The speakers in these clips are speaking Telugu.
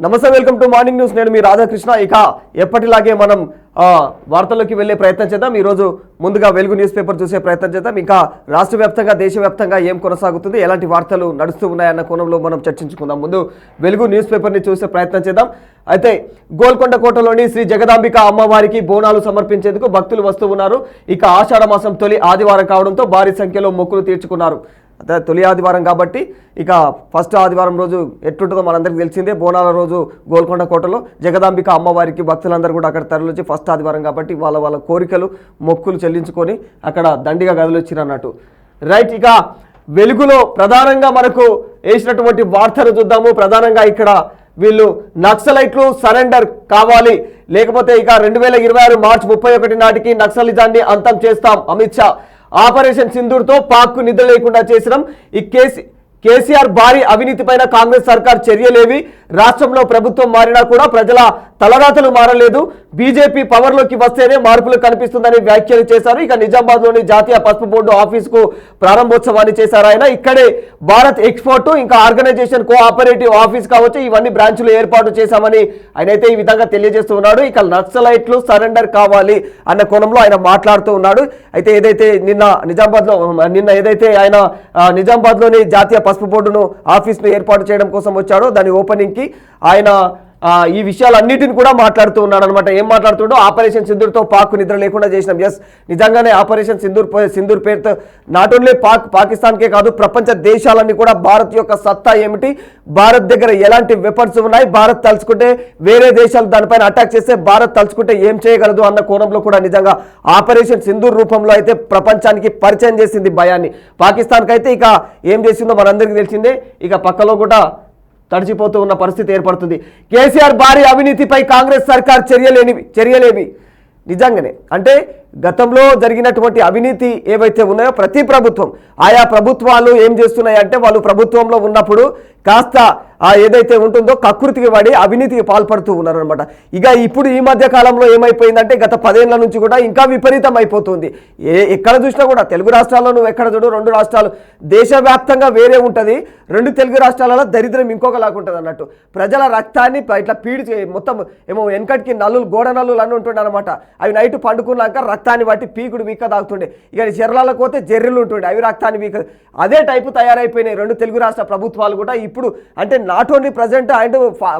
నమస్తే, వెల్కమ్ టు మార్నింగ్ న్యూస్. నేను మీ రాధాకృష్ణ. ఇక ఎప్పటిలాగే మనం వార్తల్లోకి వెళ్లే ప్రయత్నం చేద్దాం. ఈరోజు ముందుగా వెలుగు న్యూస్ పేపర్ చూసే ప్రయత్నం చేద్దాం. ఇంకా రాష్ట్ర వ్యాప్తంగా దేశవ్యాప్తంగా ఏం కొనసాగుతుంది, ఎలాంటి వార్తలు నడుస్తూ ఉన్నాయన్న కోణంలో మనం చర్చించుకుందాం. ముందు వెలుగు న్యూస్ పేపర్ని చూసే ప్రయత్నం చేద్దాం. అయితే గోల్కొండ కోటలోని శ్రీ జగదాంబిక అమ్మవారికి బోనాలు సమర్పించేందుకు భక్తులు వస్తూ ఉన్నారు. ఇక ఆషాఢ మాసం తొలి ఆదివారం కావడంతో భారీ సంఖ్యలో మొక్కులు తీర్చుకున్నారు. అదే తొలి ఆదివారం కాబట్టి ఇక ఫస్ట్ ఆదివారం రోజు ఎట్టుంటుందో మనందరికీ తెలిసిందే. బోనాల రోజు గోల్కొండ కోటలో జగదాంబిక అమ్మవారికి భక్తులందరూ కూడా అక్కడ తరలించి ఫస్ట్ ఆదివారం కాబట్టి వాళ్ళ కోరికలు మొక్కులు చెల్లించుకొని అక్కడ దండిగా గదిలొచ్చిరు అన్నట్టు. రైట్, ఇక వెలుగులో ప్రధానంగా మనకు వేసినటువంటి వార్తలు చూద్దాము. ప్రధానంగా ఇక్కడ వీళ్ళు నక్సలైట్లు సరెండర్ కావాలి, లేకపోతే ఇక 2026 మార్చి 31 నాటికి నక్సలిజాన్ని అంతం చేస్తాం. అమిత్ షా ఆపరేషన్ సింధూర్తో పాక్కు నిద్ర లేకుండా చేసినాం. ఈ కేసీఆర్ భారీ అవినీతిపైన కాంగ్రెస్ సర్కార్ చర్యలేవి. రాష్ట్రంలో ప్రభుత్వం మారినా కూడా ప్రజల తలరాతలు మారలేదు. బీజేపీ పవర్లోకి వస్తేనే మార్పులు కనిపిస్తుందని వ్యాఖ్యలు చేశారు. ఇక నిజామాబాద్లోని జాతీయ పసుపు బోర్డు ఆఫీసుకు ప్రారంభోత్సవాన్ని చేశారు ఆయన. ఇక్కడే భారత్ ఎక్స్పోర్ట్ ఇంకా ఆర్గనైజేషన్ కోఆపరేటివ్ ఆఫీస్ కావచ్చు, ఇవన్నీ బ్రాంచ్లు ఏర్పాటు చేశామని ఆయన అయితే ఈ విధంగా తెలియజేస్తూ ఉన్నాడు. ఇక నక్సలైట్లు సరెండర్ కావాలి అన్న కోణంలో ఆయన మాట్లాడుతూ ఉన్నాడు. అయితే ఏదైతే నిన్న ఏదైతే ఆయన నిజామాబాద్లోని జాతీయ పసుపు బోర్డును ఆఫీస్ను ఏర్పాటు చేయడం కోసం వచ్చాడో దాని ఓపెనింగ్కి ఆయన ఈ విషయాలన్నిటిని కూడా మాట్లాడుతూ ఉన్నాడు అనమాట. ఏం మాట్లాడుతుండో, ఆపరేషన్ సింధూర్తో పాక్ నిద్ర లేకుండా చేసినాం. ఎస్, నిజంగానే ఆపరేషన్ సింధూర్ పేరుతో నాట్ ఓన్లీ పాకిస్తాన్కే కాదు ప్రపంచ దేశాలన్నీ కూడా భారత్ యొక్క సత్తా ఏమిటి, భారత్ దగ్గర ఎలాంటి వెపన్స్ ఉన్నాయి, భారత్ తలుచుకుంటే వేరే దేశాలు దానిపైన అటాక్ చేస్తే భారత్ తలుచుకుంటే ఏం చేయగలదు అన్న కోణంలో కూడా నిజంగా ఆపరేషన్ సింధూర్ రూపంలో అయితే ప్రపంచానికి పరిచయం చేసింది భయాన్ని. పాకిస్తాన్కి అయితే ఇక ఏం చేసిందో మనందరికీ తెలిసిందే. ఇక పక్కలో కూడా తడిచిపోతూ ఉన్న పరిస్థితి ఏర్పడుతుంది. కేసీఆర్ భారీ అవినీతిపై కాంగ్రెస్ సర్కార్ చర్యలేవి. నిజంగానే అంటే గతంలో జరిగినటువంటి అవినీతి ఏవైతే ఉన్నాయో ప్రతి ప్రభుత్వం ఆయా ప్రభుత్వాలు ఏం చేస్తున్నాయంటే వాళ్ళు ప్రభుత్వంలో ఉన్నప్పుడు కాస్త ఏదైతే ఉంటుందో కకృతికి వాడి అవినీతికి పాల్పడుతూ ఉన్నారనమాట. ఇక ఇప్పుడు ఈ మధ్య కాలంలో ఏమైపోయిందంటే గత 10 ఏళ్ల నుంచి కూడా ఇంకా విపరీతం అయిపోతుంది. ఎక్కడ చూసినా కూడా తెలుగు రాష్ట్రాల్లో నువ్వు ఎక్కడ చూడు, 2 రాష్ట్రాలు దేశవ్యాప్తంగా వేరే ఉంటుంది, 2 తెలుగు రాష్ట్రాలలో దరిద్రం ఇంకొకలాగా ఉంటుంది అన్నట్టు. ప్రజల రక్తాన్ని ఇట్లా పీడిచి మొత్తం ఏమో వెనకటికి నల్లులు గోడ నల్లులు అని ఉంటుండే అనమాట. అవి నైట్ పండుకున్నాక రక్తాన్ని బట్టి పీకుడు వీక తాగుతుండే. ఇక చెర్రాలకు పోతే జెర్రీలు ఉంటుండే, అవి రక్తాన్ని వీక. అదే టైపు తయారైపోయినాయి 2 తెలుగు రాష్ట్ర ప్రభుత్వాలు కూడా. ఇప్పుడు అంటే not only present and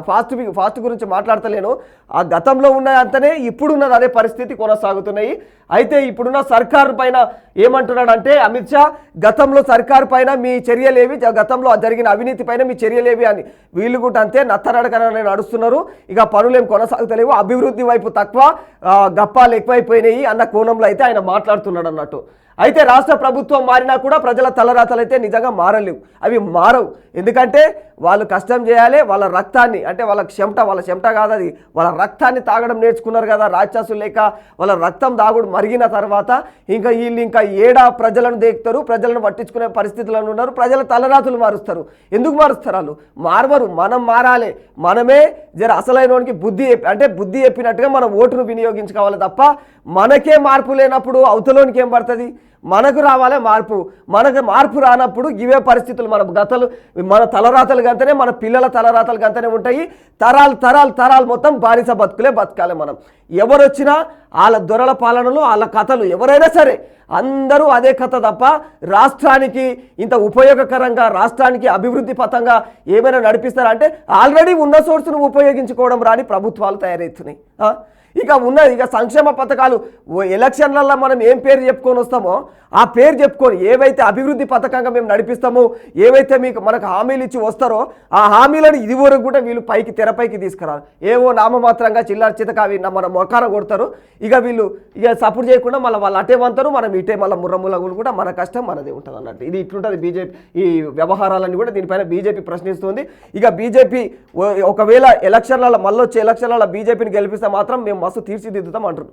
fast గురించి మాట్లాడతలేను, ఆ గతంలో ఉన్నాయి అంతనే ఇప్పుడున్నది అదే పరిస్థితి కొనసాగుతున్నాయి. అయితే ఇప్పుడున్న సర్కారు పైన ఏమంటున్నాడంటే అమిత్ షా, గతంలో సర్కారు పైన మీ చర్యలేవి, గతంలో జరిగిన అవినీతి పైన మీ చర్యలేవి అని. వీళ్ళు కూడా అంతే నత్తనడకనే నడుస్తున్నారు. ఇక పనులేం కొనసాగుతలేవు, అభివృద్ధి వైపు తక్కువ, గప్పాలు ఎక్కువైపోయినాయి అన్న కోణంలో అయితే ఆయన మాట్లాడుతున్నాడు అన్నట్టు. అయితే రాష్ట్ర ప్రభుత్వం మారినా కూడా ప్రజల తలరాతలు అయితే నిజంగా మారలేవు, అవి మారవు. ఎందుకంటే వాళ్ళు కష్టం చేయాలి, వాళ్ళ రక్తాన్ని అంటే వాళ్ళ చెమట కాదు అది, వాళ్ళ రక్తాన్ని తాగడం నేర్చుకున్నారు కదా రాక్షసులు లేక. వాళ్ళ రక్తం దాగుడు మరిగిన తర్వాత ఇంకా వీళ్ళు ఇంకా ప్రజలను దేకుతారు, ప్రజలను పట్టించుకునే పరిస్థితులను ఉన్నారు, ప్రజల తలరాతులు మారుస్తారు. ఎందుకు మారుస్తారు వాళ్ళు? మారవరు, మనం మారాలి. మనమే అసలైన వానికి బుద్ధి చెప్పినట్టుగా మనం ఓటును వినియోగించుకోవాలి తప్ప మనకే మార్పు లేనప్పుడు అవతలోనికి ఏం పడుతుంది? మనకు రావాలి మార్పు. మనకు మార్పు రానప్పుడు ఇవే పరిస్థితులు మన తలరాతలు గంతనే, మన పిల్లల తలరాతలు గంతనే ఉంటాయి. తరాలు మొత్తం బానిస బతకాలి మనం. ఎవరొచ్చినా వాళ్ళ దొరల పాలనలు, వాళ్ళ కథలు, ఎవరైనా సరే అందరూ అదే కథ తప్ప రాష్ట్రానికి ఇంత ఉపయోగకరంగా, రాష్ట్రానికి అభివృద్ధి పథంగా ఏమైనా నడిపిస్తారంటే ఆల్రెడీ ఉన్న సోర్సును ఉపయోగించుకోవడం రాని ప్రభుత్వాలు తయారవుతున్నాయి. ఇక సంక్షేమ పథకాలు ఎలక్షన్లలో మనం ఏం పేరు చెప్పుకొని వస్తామో ఆ పేరు చెప్పుకొని ఏవైతే అభివృద్ధి పథకంగా మేము నడిపిస్తామో, ఏవైతే మనకు హామీలు ఇచ్చి వస్తారో ఆ హామీలను ఇదివరకు కూడా వీళ్ళు తెరపైకి తీసుకురారు. ఏవో నామమాత్రంగా చిల్లర చితకావి మన మొఖాన కొడతారు. వీళ్ళు సపోర్ట్ చేయకుండా మళ్ళీ వాళ్ళు అటే వంతారు, మనం ఇటే మళ్ళీ ముర్రములగులు కూడా మన కష్టం మనదే ఉంటుంది అన్నట్టు. ఇది ఇట్లుంటుంది బీజేపీ. ఈ వ్యవహారాలన్నీ కూడా దీనిపైన బీజేపీ ప్రశ్నిస్తుంది. బీజేపీ ఒకవేళ మళ్ళొచ్చే ఎలక్షన్లలో బీజేపీని గెలిపిస్తే మాత్రం మేము మస్తు తీర్చిదిద్దుతాం అంటారు.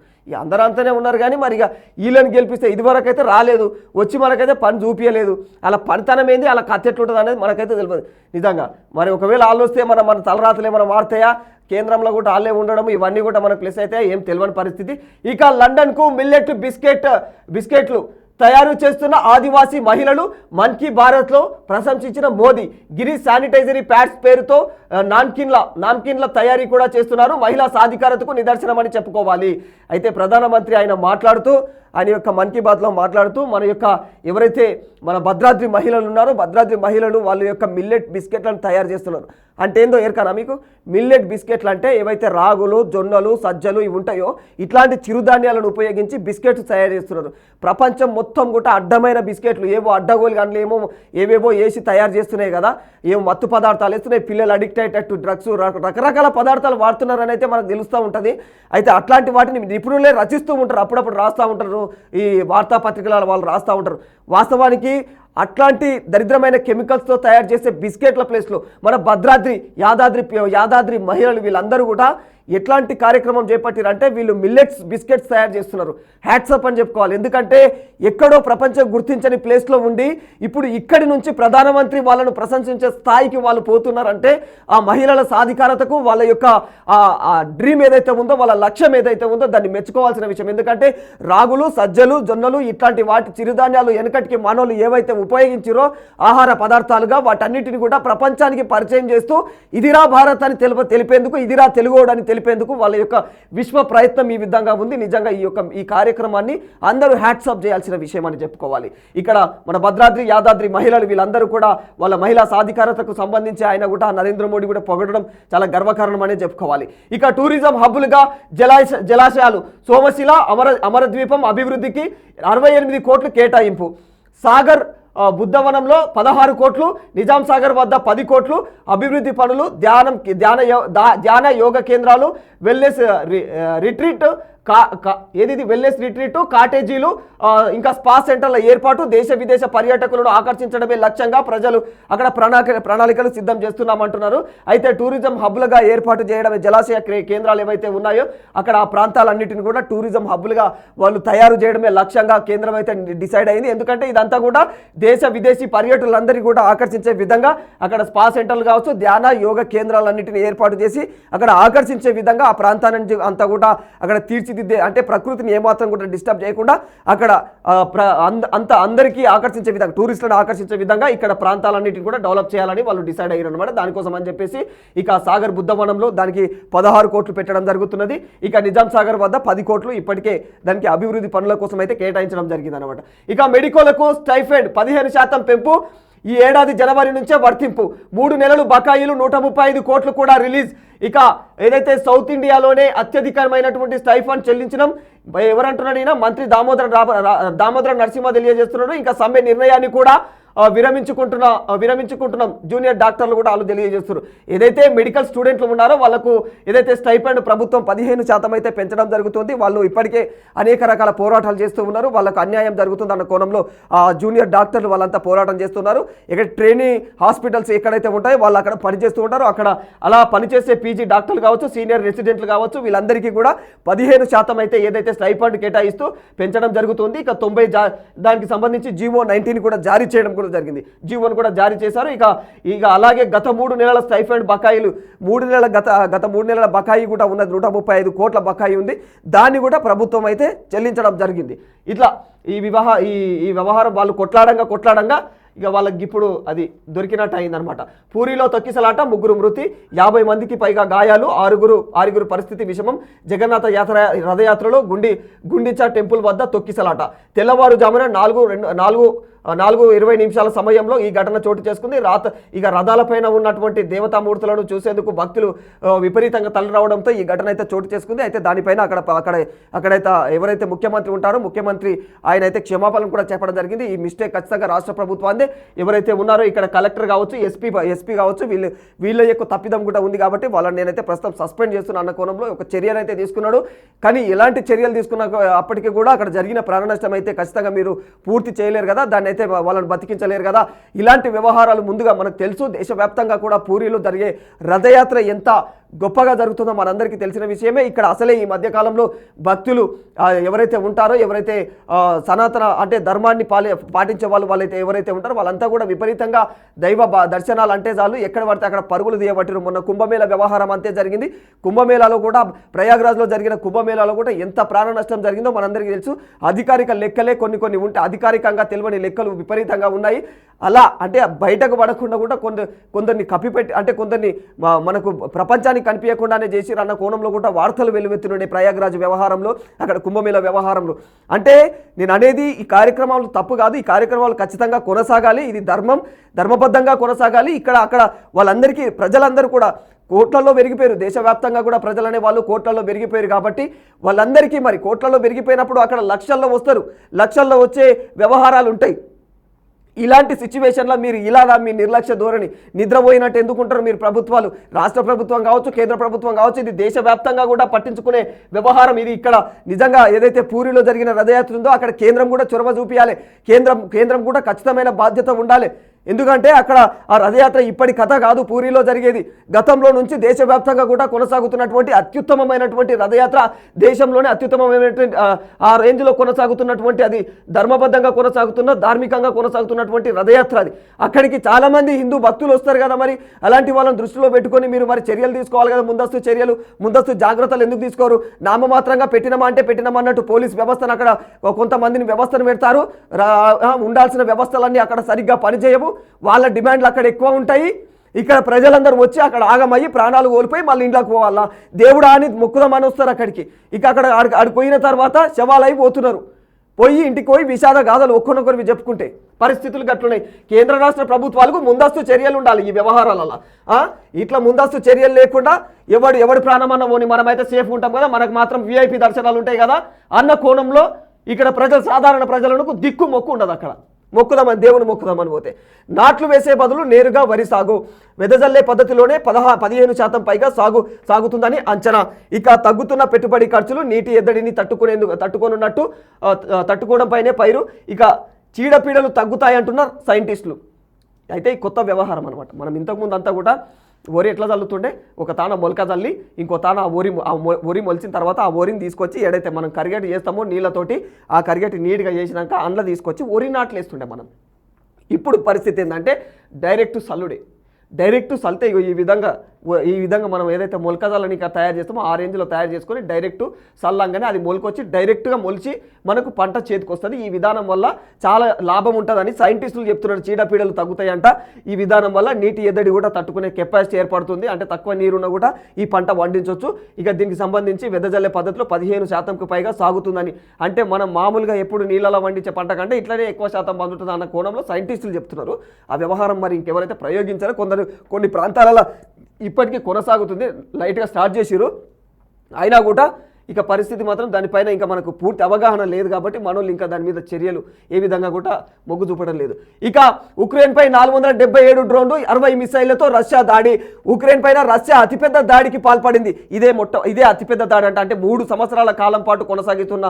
అందరూ అంతనే ఉన్నారు కానీ మరి వీళ్ళని గెలిపిస్తే ఇదివరకు అయితే రాలేదు, వచ్చి మనకైతే పని చూపించలేదు. అలా పనితనం ఏంది, అలా కథ ఎట్లుంటుంది అనేది మనకైతే తెలియదు నిజంగా. మరి ఒకవేళ వాళ్ళు వస్తే మన తలరాతలు ఏమైనా మారుతాయా, కేంద్రంలో కూడా వాళ్ళే ఉండడం, ఇవన్నీ కూడా మనకు ప్లస్ అయితే ఏం తెలియని పరిస్థితి. లండన్కు మిల్లెట్ బిస్కెట్లు తయారు చేస్తున్న ఆదివాసీ మహిళలు మన్ కీ భారత్లో ప్రశంసించిన మోదీ. గిరి శానిటైజరీ ప్యాడ్స్ పేరుతో నామ్కిన్ల తయారీ కూడా చేస్తున్నారు. మహిళా సాధికారతకు నిదర్శనమని చెప్పుకోవాలి. అయితే ప్రధానమంత్రి ఆయన మాట్లాడుతూ ఆయన యొక్క మన్ కీ బాత్లో మాట్లాడుతూ మన యొక్క ఎవరైతే మన భద్రాద్రి మహిళలు ఉన్నారో భద్రాద్రి మహిళలు వాళ్ళ యొక్క మిల్లెట్ బిస్కెట్లను తయారు చేస్తున్నారు. అంటే ఏందో ఎరకనా మీకు? మిల్లెట్ బిస్కెట్లు అంటే ఏవైతే రాగులు, జొన్నలు, సజ్జలు ఇవి ఉంటాయో ఇట్లాంటి చిరుధాన్యాలను ఉపయోగించి బిస్కెట్స్ తయారు చేస్తున్నారు. ప్రపంచం మొత్తం కూడా అడ్డమైన బిస్కెట్లు ఏవో అడ్డగోలు కానీ ఏవేవో వేసి తయారు చేస్తున్నాయి కదా, ఏమో మత్తు పదార్థాలు వేస్తున్నాయి, పిల్లలు అడిక్ట్ అయ్యేటట్టు డ్రగ్స్ రకరకాల పదార్థాలు వాడుతున్నారని అయితే మనకు తెలుస్తూ ఉంటుంది. అయితే అట్లాంటి వాటిని నిపుణులే రచిస్తూ ఉంటారు, అప్పుడప్పుడు రాస్తూ ఉంటారు, ఈ వార్తాపత్రికల వాళ్ళు రాస్తూ ఉంటారు. వాస్తవానికి అట్లాంటి దరిద్రమైన కెమికల్స్తో తయారు చేసే బిస్కెట్ల ప్లేస్లో మన భద్రాద్రి యాదాద్రి మహిళలు వీళ్ళందరూ కూడా ఎట్లాంటి కార్యక్రమం చేపట్టారంటే వీళ్ళు మిల్లెట్స్ బిస్కెట్స్ తయారు చేస్తున్నారు. హ్యాట్సప్ అని చెప్పుకోవాలి. ఎందుకంటే ఎక్కడో ప్రపంచం గుర్తించని ప్లేస్లో ఉండి ఇప్పుడు ఇక్కడి నుంచి ప్రధానమంత్రి వాళ్ళను ప్రశంసించే స్థాయికి వాళ్ళు పోతున్నారంటే ఆ మహిళల సాధికారతకు వాళ్ళ యొక్క డ్రీమ్ ఏదైతే ఉందో, వాళ్ళ లక్ష్యం ఏదైతే ఉందో దాన్ని మెచ్చుకోవాల్సిన విషయం. ఎందుకంటే రాగులు, సజ్జలు, జొన్నలు ఇట్లాంటి వాటి చిరుధాన్యాలు వెనకటికి మనోళ్ళు ఏవైతే ఉపయోగించారో ఆహార పదార్థాలుగా వాటన్నిటిని కూడా ప్రపంచానికి పరిచయం చేస్తూ ఇదిరా భారత్ అని తెలిపేందుకు, ఇదిరా తెలుగోడు అని తెలిపేందుకు వాళ్ళ యొక్క విశ్వ ప్రయత్నం ఈ విధంగా ఉంది. నిజంగా ఈ కార్యక్రమాన్ని అందరూ హ్యాట్సప్ చేయాల్సిన విషయం అని చెప్పుకోవాలి. ఇక్కడ మన భద్రాద్రి యాదాద్రి మహిళలు వీళ్ళందరూ కూడా వాళ్ళ మహిళా సాధికారతకు సంబంధించి ఆయన కూడా నరేంద్ర మోడీ కూడా పొగడడం చాలా గర్వకారణం అనే చెప్పుకోవాలి. ఇక టూరిజం హబ్బులుగా జలాశయాలు సోమశిల, అమరద్వీపం అభివృద్ధికి 68 కోట్లు కేటాయింపు. సాగర్ బుద్ధవనంలో 16 కోట్లు, నిజాం సాగర్ వద్ద 10 కోట్లు, అభివృద్ధి పనులు, ధ్యాన యోగ కేంద్రాలు, వెల్నెస్ రిట్రీట్ వెల్నెస్ రిట్రీట్, కాటేజీలు, ఇంకా స్పా సెంటర్ల ఏర్పాటు, దేశ విదేశ పర్యాటకులను ఆకర్షించడమే లక్ష్యంగా ప్రజలు అక్కడ ప్రణాళికలు సిద్ధం చేస్తున్నామంటున్నారు. అయితే టూరిజం హబ్లుగా ఏర్పాటు చేయడమే జలాశయ కేంద్రాలు ఏవైతే ఉన్నాయో అక్కడ ఆ ప్రాంతాలన్నింటినీ కూడా టూరిజం హబ్లుగా వాళ్ళు తయారు చేయడమే లక్ష్యంగా కేంద్రం అయితే డిసైడ్ అయింది. ఎందుకంటే ఇదంతా కూడా దేశ విదేశీ పర్యాటకులందరినీ కూడా ఆకర్షించే విధంగా అక్కడ స్పా సెంటర్లు కావచ్చు, ధ్యాన యోగ కేంద్రాలన్నింటినీ ఏర్పాటు చేసి అక్కడ ఆకర్షించే విధంగా ఆ ప్రాంతాన్ని అంతా కూడా అక్కడ తీర్చిదిద్దే, అంటే ప్రకృతిని ఏమాత్రం కూడా డిస్టర్బ్ చేయకుండా అక్కడ అందరికీ ఆకర్షించే విధంగా, టూరిస్టులను ఆకర్షించే విధంగా ఇక్కడ ప్రాంతాలన్నింటినీ కూడా డెవలప్ చేయాలని వాళ్ళు డిసైడ్ అయ్యారు అనమాట. దానికోసం అని చెప్పేసి ఇక సాగర్ బుద్ధవనంలో దానికి 16 కోట్లు పెట్టడం జరుగుతున్నది. ఇక నిజాం సాగర్ వద్ద 10 కోట్లు ఇప్పటికే దానికి అభివృద్ధి పనుల కోసం అయితే కేటాయించడం జరిగింది అనమాట. ఇక మెడికోలకు స్టైఫండ్ 15% పెంపు ఈ ఏడాది జనవరి నుంచే వర్తింపు. 3 నెలలు బకాయిలు 135 కోట్లు కూడా రిలీజ్. ఇక ఏదైతే సౌత్ ఇండియాలోనే అత్యధికమైనటువంటి స్టైఫండ్ చెల్లించడం ఎవరంటున్నాడు ఈయన మంత్రి దామోదర నరసింహ తెలియజేస్తున్నాడు. ఇంకా సమ్మె నిర్ణయాన్ని కూడా విరమించుకుంటున్నాం జూనియర్ డాక్టర్లు కూడా వాళ్ళు తెలియజేస్తున్నారు. ఏదైతే మెడికల్ స్టూడెంట్లు ఉన్నారో వాళ్ళకు ఏదైతే స్టైఫండ్ ప్రభుత్వం 15% అయితే పెంచడం జరుగుతుంది. వాళ్ళు ఇప్పటికే అనేక రకాల పోరాటాలు చేస్తూ ఉన్నారు. వాళ్ళకు అన్యాయం జరుగుతుంది అన్న కోణంలో జూనియర్ డాక్టర్లు వాళ్ళంతా పోరాటం చేస్తున్నారు. ఇక్కడ ట్రైనింగ్ హాస్పిటల్స్ ఎక్కడైతే ఉంటాయో వాళ్ళు అక్కడ పనిచేస్తూ ఉంటారు. అక్కడ అలా పనిచేసే పీజీ డాక్టర్లు కావచ్చు, సీనియర్ రెసిడెంట్లు కావచ్చు, వీళ్ళందరికీ కూడా 15% అయితే ఏదైతే స్టైఫండ్ కేటాయిస్తూ పెంచడం జరుగుతుంది. ఇక 90 దానికి సంబంధించి జీవో 19 కూడా జారీ చేయడం జరిగింది. జీవోను కూడా జారీ చేశారు. ఇక అలాగే గత 3 నెలల స్టైఫండ్ బకాయిలు గత 3 నెలల బకాయి కూడా ఉన్నది. 135 కోట్ల బకాయి ఉంది. దాన్ని కూడా ప్రభుత్వం అయితే చెల్లించడం జరిగింది. ఇట్లా ఈ వ్యవహారం వాళ్ళు కొట్లాడంగా ఇక వాళ్ళకి ఇప్పుడు అది దొరికినట్టు అయిందనమాట. పూరిలో తొక్కిసలాట, 3 మృతి, 50 మందికి పైగా గాయాలు, ఆరుగురు పరిస్థితి విషమం. జగన్నాథ రథయాత్రలో గుండిచా టెంపుల్ వద్ద తొక్కిసలాట. తెల్లవారుజామున 4:20 సమయంలో ఈ ఘటన చోటు చేసుకుంది. ఇక రథాలపైన ఉన్నటువంటి దేవతామూర్తులను చూసేందుకు భక్తులు విపరీతంగా తలరావడంతో ఈ ఘటన అయితే చోటు చేసుకుంది. అయితే దానిపైన అక్కడైతే ఎవరైతే ముఖ్యమంత్రి ఉంటారో ముఖ్యమంత్రి ఆయన అయితే క్షమాపణలు కూడా చెప్పడం జరిగింది. ఈ మిస్టేక్ ఖచ్చితంగా రాష్ట్ర ప్రభుత్వాన్ని ఎవరైతే ఉన్నారో ఇక్కడ కలెక్టర్ కావచ్చు, ఎస్పీ కావచ్చు, వీళ్ళ యొక్క తప్పిదం కూడా ఉంది. కాబట్టి వాళ్ళని నేనైతే ప్రస్తుతం సస్పెండ్ చేస్తున్నా అన్న కోణంలో ఒక చర్యలు అయితే తీసుకున్నాడు. కానీ ఎలాంటి చర్యలు తీసుకున్నా అప్పటికీ కూడా అక్కడ జరిగిన ప్రాణ నష్టం అయితే ఖచ్చితంగా మీరు పూర్తి చేయలేరు కదా, దాన్ని అయితే వాళ్ళని బతికించలేరు కదా. ఇలాంటి వ్యవహారాలు ముందుగా మనకు తెలుసు. దేశవ్యాప్తంగా కూడా పూరిలో జరిగే రథయాత్ర ఎంత గొప్పగా జరుగుతుందో మనందరికీ తెలిసిన విషయమే. ఇక్కడ అసలే ఈ మధ్యకాలంలో భక్తులు ఎవరైతే ఉంటారో, ఎవరైతే సనాతన అంటే ధర్మాన్ని పాటించే వాళ్ళైతే ఎవరైతే ఉంటారో వాళ్ళంతా కూడా విపరీతంగా దైవ దర్శనాలు అంటే చాలు ఎక్కడ పడితే అక్కడ పరుగులు తీయబట్టిరు. మొన్న కుంభమేళ వ్యవహారం అంతే జరిగింది. కుంభమేళాలో కూడా ప్రయాగ్రాజ్లో జరిగిన కుంభమేళాలో కూడా ఎంత ప్రాణ నష్టం జరిగిందో మనందరికీ తెలుసు. అధికారిక లెక్కలే కొన్ని ఉంటే అధికారికంగా తెలియని లెక్కలు విపరీతంగా ఉన్నాయి. అలా అంటే బయటకు పడకుండా కూడా కొందరిని కప్పిపెట్టి అంటే కొందరిని మనకు ప్రపంచానికి కనిపించకుండానే చేసి అన్న కోణంలో కూడా వార్తలు వెలువెత్తునుండే ప్రయాగ్రాజ్ వ్యవహారంలో, అక్కడ కుంభమేళ వ్యవహారంలో. అంటే నేను అనేది ఈ కార్యక్రమాలు తప్పు కాదు, ఈ కార్యక్రమాలు ఖచ్చితంగా కొనసాగాలి. ఇది ధర్మబద్ధంగా కొనసాగాలి. అక్కడ వాళ్ళందరికీ ప్రజలందరూ కూడా కోట్లలో పెరిగిపోయారు. దేశవ్యాప్తంగా కూడా ప్రజలనే వాళ్ళు కోట్లలో పెరిగిపోయారు కాబట్టి వాళ్ళందరికీ మరి కోట్లలో పెరిగిపోయినప్పుడు అక్కడ లక్షల్లో వస్తారు, లక్షల్లో వచ్చే వ్యవహారాలు ఉంటాయి. ఇలాంటి సిచ్యువేషన్లో మీరు ఇలా మీ నిర్లక్ష్య ధోరణి నిద్రపోయినట్టు ఎందుకుంటారు మీరు? ప్రభుత్వాలు, రాష్ట్ర ప్రభుత్వం కావచ్చు, కేంద్ర ప్రభుత్వం కావచ్చు, ఇది దేశవ్యాప్తంగా కూడా పట్టించుకునే వ్యవహారం ఇది. ఇక్కడ నిజంగా ఏదైతే పూరిలో జరిగిన రథయాత్ర ఉందో అక్కడ కేంద్రం కూడా చొరవ చూపించాలి. కేంద్రం కూడా ఖచ్చితమైన బాధ్యత ఉండాలి. ఎందుకంటే అక్కడ ఆ రథయాత్ర ఇప్పటి కథ కాదు, పూరిలో జరిగేది. గతంలో నుంచి దేశవ్యాప్తంగా కూడా కొనసాగుతున్నటువంటి అత్యుత్తమమైనటువంటి రథయాత్ర, దేశంలోనే అత్యుత్తమమైనటువంటి ఆ రేంజ్లో కొనసాగుతున్నటువంటి, అది ధర్మబద్ధంగా కొనసాగుతున్న, ధార్మికంగా కొనసాగుతున్నటువంటి రథయాత్ర అది. అక్కడికి చాలామంది హిందూ భక్తులు వస్తారు కదా, మరి అలాంటి వాళ్ళని దృష్టిలో పెట్టుకొని మీరు మరి చర్యలు తీసుకోవాలి కదా, ముందస్తు జాగ్రత్తలు ఎందుకు తీసుకోరు? నామమాత్రంగా పెట్టినమా అంటే పెట్టినమన్నట్టు పోలీస్ వ్యవస్థను అక్కడ కొంతమందిని వ్యవస్థను పెడతారు. ఉండాల్సిన వ్యవస్థలన్నీ అక్కడ సరిగ్గా పనిచేయవు. వాళ్ళ డిమాండ్లు అక్కడ ఎక్కువ ఉంటాయి. ఇక్కడ ప్రజలందరూ వచ్చి అక్కడ ఆగమయ్యి ప్రాణాలు కోల్పోయి మళ్ళీ ఇంట్లోకి పోవాలా, దేవుడా అని మొక్కుదామని వస్తారు అక్కడికి. ఇక అక్కడ పోయిన తర్వాత శవాలై పోతున్నారు. ఇంటికి పోయి విషాద గాథలు ఒక్కొక్కరివి చెప్పుకుంటే పరిస్థితులు గట్లున్నాయి. కేంద్ర రాష్ట్ర ప్రభుత్వాలకు ముందస్తు చర్యలు ఉండాలి ఈ వ్యవహారాలలో. ఇట్లా ముందస్తు చర్యలు లేకుండా ఎవడి ప్రాణమన్న పోని మనమైతే సేఫ్ ఉంటాం కదా, మనకు మాత్రం VIP దర్శనాలు ఉంటాయి కదా అన్న కోణంలో ఇక్కడ సాధారణ ప్రజలకు దిక్కు మొక్కు ఉండదు. అక్కడ మొక్కుదామని, దేవుని మొక్కుదామని పోతే నాట్లు వేసే బదులు నేరుగా వరి సాగు, వెదజల్లే పద్ధతిలోనే 15% పైగా సాగుతుందని అంచనా. ఇక తగ్గుతున్న పెట్టుబడి ఖర్చులు నీటి ఎద్దడిని తట్టుకోవడంపైనే పైరు. ఇక చీడపీడలు తగ్గుతాయంటున్నారు సైంటిస్టులు. అయితే ఈ కొత్త వ్యవహారం అనమాట. మనం ఇంతకుముందు అంతా కూడా వరి ఎట్లా చల్లుతుండే, ఒక తాన మొలక చల్లి ఇంకో తాన ఆ వరి మొలిచిన తర్వాత ఆ వరిని తీసుకొచ్చి ఏదైతే మనం కరిగేటి చేస్తామో నీళ్ళతోటి, ఆ కరిగేటి నీట్గా చేసినాక అందులో తీసుకొచ్చి వరి నాట్లు వేస్తుండే మనం. ఇప్పుడు పరిస్థితి ఏంటంటే డైరెక్ట్ చల్లితే ఈ విధంగా మనం ఏదైతే మొలకజాలని తయారు చేస్తామో ఆ రేంజ్లో తయారు చేసుకొని డైరెక్ట్ చల్లంగానే అది మొలకొచ్చి డైరెక్ట్గా మొలిచి మనకు పంట చేతికి వస్తుంది. ఈ విధానం వల్ల చాలా లాభం ఉంటుందని సైంటిస్టులు చెప్తున్నారు. చీడపీడలు తగ్గుతాయంట ఈ విధానం వల్ల. నీటి ఎద్దడి కూడా తట్టుకునే కెపాసిటీ ఏర్పడుతుంది. అంటే తక్కువ నీరున్న కూడా ఈ పంట పండించవచ్చు. ఇక దీనికి సంబంధించి వెదజల్లే పద్ధతిలో 15% పైగా సాగుతుందని. అంటే మనం మామూలుగా ఎప్పుడు నీళ్ళలో పండించే పంట కంటే ఇట్లనే ఎక్కువ శాతం పండుతుంది అన్న కోణంలో సైంటిస్టులు చెప్తున్నారు. ఆ వ్యవహారం మరి ఇంకెవరైతే ప్రయోగించారో కొన్ని ప్రాంతాలలో ఇప్పటికీ కొనసాగుతుంది. లైట్గా స్టార్ట్ చేసిరు, అయినా కూడా ఇక పరిస్థితి మాత్రం దానిపైన ఇంకా మనకు పూర్తి అవగాహన లేదు కాబట్టి మనోళ్ళు ఇంకా దాని మీద చర్యలు ఏ విధంగా కూడా మొగ్గు చూపడం లేదు. ఇక ఉక్రెయిన్పై 477 డ్రోన్లు 60 మిసైళ్లతో రష్యా దాడి. ఉక్రెయిన్ పైన రష్యా అతిపెద్ద దాడికి పాల్పడింది. ఇదే అతిపెద్ద దాడి అంటే 3 సంవత్సరాల కాలం పాటు కొనసాగుతున్న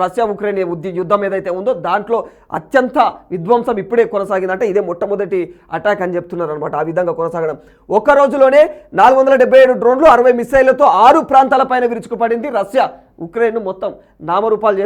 రష్యా ఉక్రెయిన్ యుద్ధం ఏదైతే ఉందో దాంట్లో అత్యంత విధ్వంసం ఇప్పుడే కొనసాగిందంటే ఇదే మొట్టమొదటి అటాక్ అని చెప్తున్నారు అనమాట. ఆ విధంగా కొనసాగడం ఒక్క రోజులోనే 477 డ్రోన్లు 60 మిసైళ్లతో 6 ప్రాంతాలపైన విరుచుకుపడింది రష్యా. ఉక్రెయిన్ మొత్తం నామరూపాలు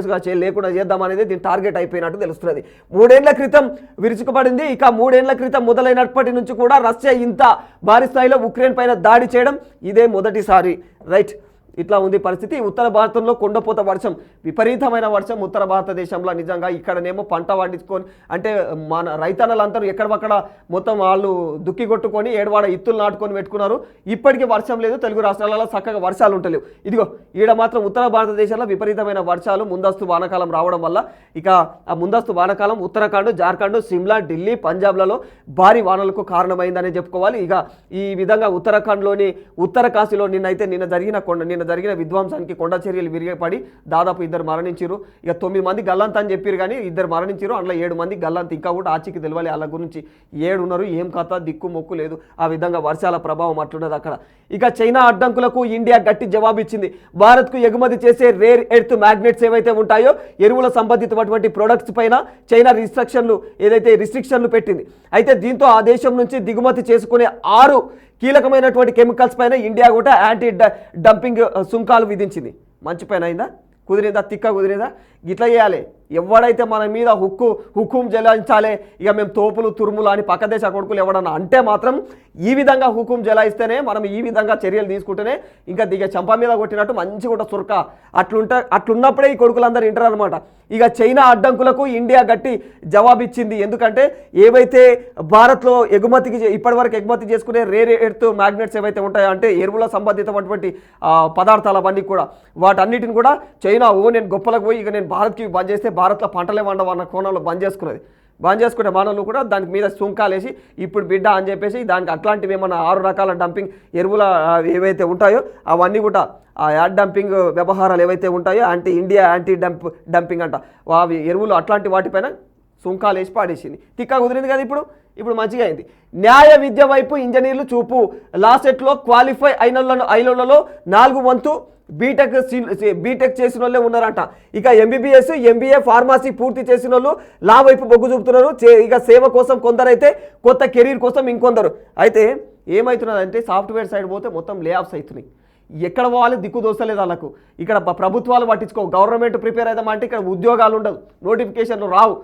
లేకుండా చేద్దామనేది దీని టార్గెట్ అయిపోయినట్టు తెలుస్తున్నది. 3 ఏళ్ల క్రితం విరుచుకుపడింది. ఇక 3 ఏళ్ల క్రితం మొదలైనప్పటి నుంచి కూడా రష్యా ఇంత భారీ స్థాయిలో ఉక్రెయిన్ పైన దాడి చేయడం ఇదే మొదటిసారి. రైట్, ఇట్లా ఉంది పరిస్థితి. ఉత్తర భారతంలో కొండపోత వర్షం, విపరీతమైన వర్షం ఉత్తర భారతదేశంలో. నిజంగా ఇక్కడనేమో పంట పండించుకొని అంటే మన రైతన్నలందరూ ఎక్కడక్కడ మొత్తం వాళ్ళు దుక్కి కొట్టుకొని ఏడవాడ ఇత్తులు నాటుకొని పెట్టుకున్నారు. ఇప్పటికీ వర్షం లేదు. తెలుగు రాష్ట్రాలలో చక్కగా వర్షాలు ఉంటలేవు. ఇదిగో ఈడ మాత్రం ఉత్తర భారతదేశంలో విపరీతమైన వర్షాలు, ముందస్తు వానాకాలం రావడం వల్ల ఇక ఆ ముందస్తు వానాకాలం ఉత్తరాఖండ్, జార్ఖండ్, సిమ్లా, ఢిల్లీ, పంజాబ్లలో భారీ వానలకు కారణమైందనే చెప్పుకోవాలి. ఇక ఈ విధంగా ఉత్తరాఖండ్లోని ఉత్తరకాశీలో నిన్న జరిగిన విధ్వంసానికి కొండ చర్యలు విరిగిపడి దాదాపు 2 మరణించారు. ఇక 9 మంది గల్లంత అని చెప్పారు కానీ 2 మరణించారు. అందులో 7 మంది గల్లంత. ఇంకా కూడా ఆచికి తెలియాలి వాళ్ళ గురించి. 7 ఉన్నారు. ఏం కథ దిక్కు మొక్కు లేదు. ఆ విధంగా వర్షాల ప్రభావం అట్లున్నది అక్కడ. ఇక చైనా అడ్డంకులకు ఇండియా గట్టి జవాబిచ్చింది. భారత్కు ఎగుమతి చేసే రేర్ ఎర్త్ మ్యాగ్నెట్స్ ఏవైతే ఉంటాయో ఎరువుల సంబంధితమైనటువంటి ప్రొడక్ట్స్ పైన చైనా రిస్ట్రిక్షన్లు పెట్టింది. అయితే దీంతో ఆ దేశం నుంచి దిగుమతి చేసుకునే 6 కీలకమైనటువంటి కెమికల్స్ పైన ఇండియా కూడా యాంటీ డంపింగ్ సుంకాలు విధించింది. మంచి పైన అయిందా? కుదిరిందా? తిక్క కుదిరిందా? ఇట్లా చేయాలి. ఎవడైతే మన మీద హుకుం జలాయించాలి, ఇక మేము తోపులు తురుములు అని పక్క దేశ కొడుకులు ఎవడన్నా అంటే మాత్రం ఈ విధంగా హుకుం జలాయిస్తేనే, మనం ఈ విధంగా చర్యలు తీసుకుంటేనే ఇంకా దిగ చంప మీద కొట్టినట్టు మంచి కూడా చురక అట్లున్నప్పుడే ఈ కొడుకులందరూ వింటారు అనమాట. ఇక చైనా అడ్డంకులకు ఇండియా గట్టి జవాబిచ్చింది. ఎందుకంటే ఏవైతే భారత్లో ఇప్పటివరకు ఎగుమతి చేసుకునే రేర్ ఎర్త్ మ్యాగ్నెట్స్ ఏవైతే ఉంటాయో, అంటే ఎరువుల సంబంధితమైనటువంటి పదార్థాలు అవన్నీ కూడా, వాటన్నిటిని కూడా చైనా నేను గొప్పలకు పోయి ఇక నేను భారత్కి బంద్ చేస్తే భారత్లో పంటలే వండవన్న కోణంలో బంద్ చేసుకునే మానవులు కూడా దానికి మీద సుంకాలు వేసి ఇప్పుడు బిడ్డ అని చెప్పేసి దానికి అట్లాంటివి ఏమన్నా 6 రకాల డంపింగ్ ఎరువుల ఏవైతే ఉంటాయో అవన్నీ కూడా ఆ యాడ్ డంపింగ్ వ్యవహారాలు ఏవైతే ఉంటాయో యాంటీ డంపింగ్ అంట, అవి ఎరువులు అట్లాంటి వాటిపైన సుంకాలు వేసి పాడేసింది. తిక్క కుదిరింది కదా. ఇప్పుడు మంచిగా అయింది. న్యాయ విద్య వైపు ఇంజనీర్లు చూపు. లాసెట్లో క్వాలిఫై అయినలలో 4 వంతు బీటెక్ చేసిన వాళ్ళే ఉన్నారంట. ఇక ఎంబీబీఎస్, ఎంబీఏ, ఫార్మసీ పూర్తి చేసిన వాళ్ళు లా వైపు మొగ్గు చూపుతున్నారు. ఇక సేవ కోసం కొందరైతే, కొత్త కెరీర్ కోసం ఇంకొందరు. అయితే ఏమవుతున్నదంటే సాఫ్ట్వేర్ సైడ్ పోతే మొత్తం లే ఆఫ్స్ అవుతున్నాయి. ఎక్కడ పోవాలి దిక్కు దోస్తలేదు వాళ్ళకు. ఇక్కడ ప్రభుత్వాలు పట్టించుకో, గవర్నమెంట్ ప్రిపేర్ అవుదామంటే ఇక్కడ ఉద్యోగాలు ఉండదు, నోటిఫికేషన్లు రావు.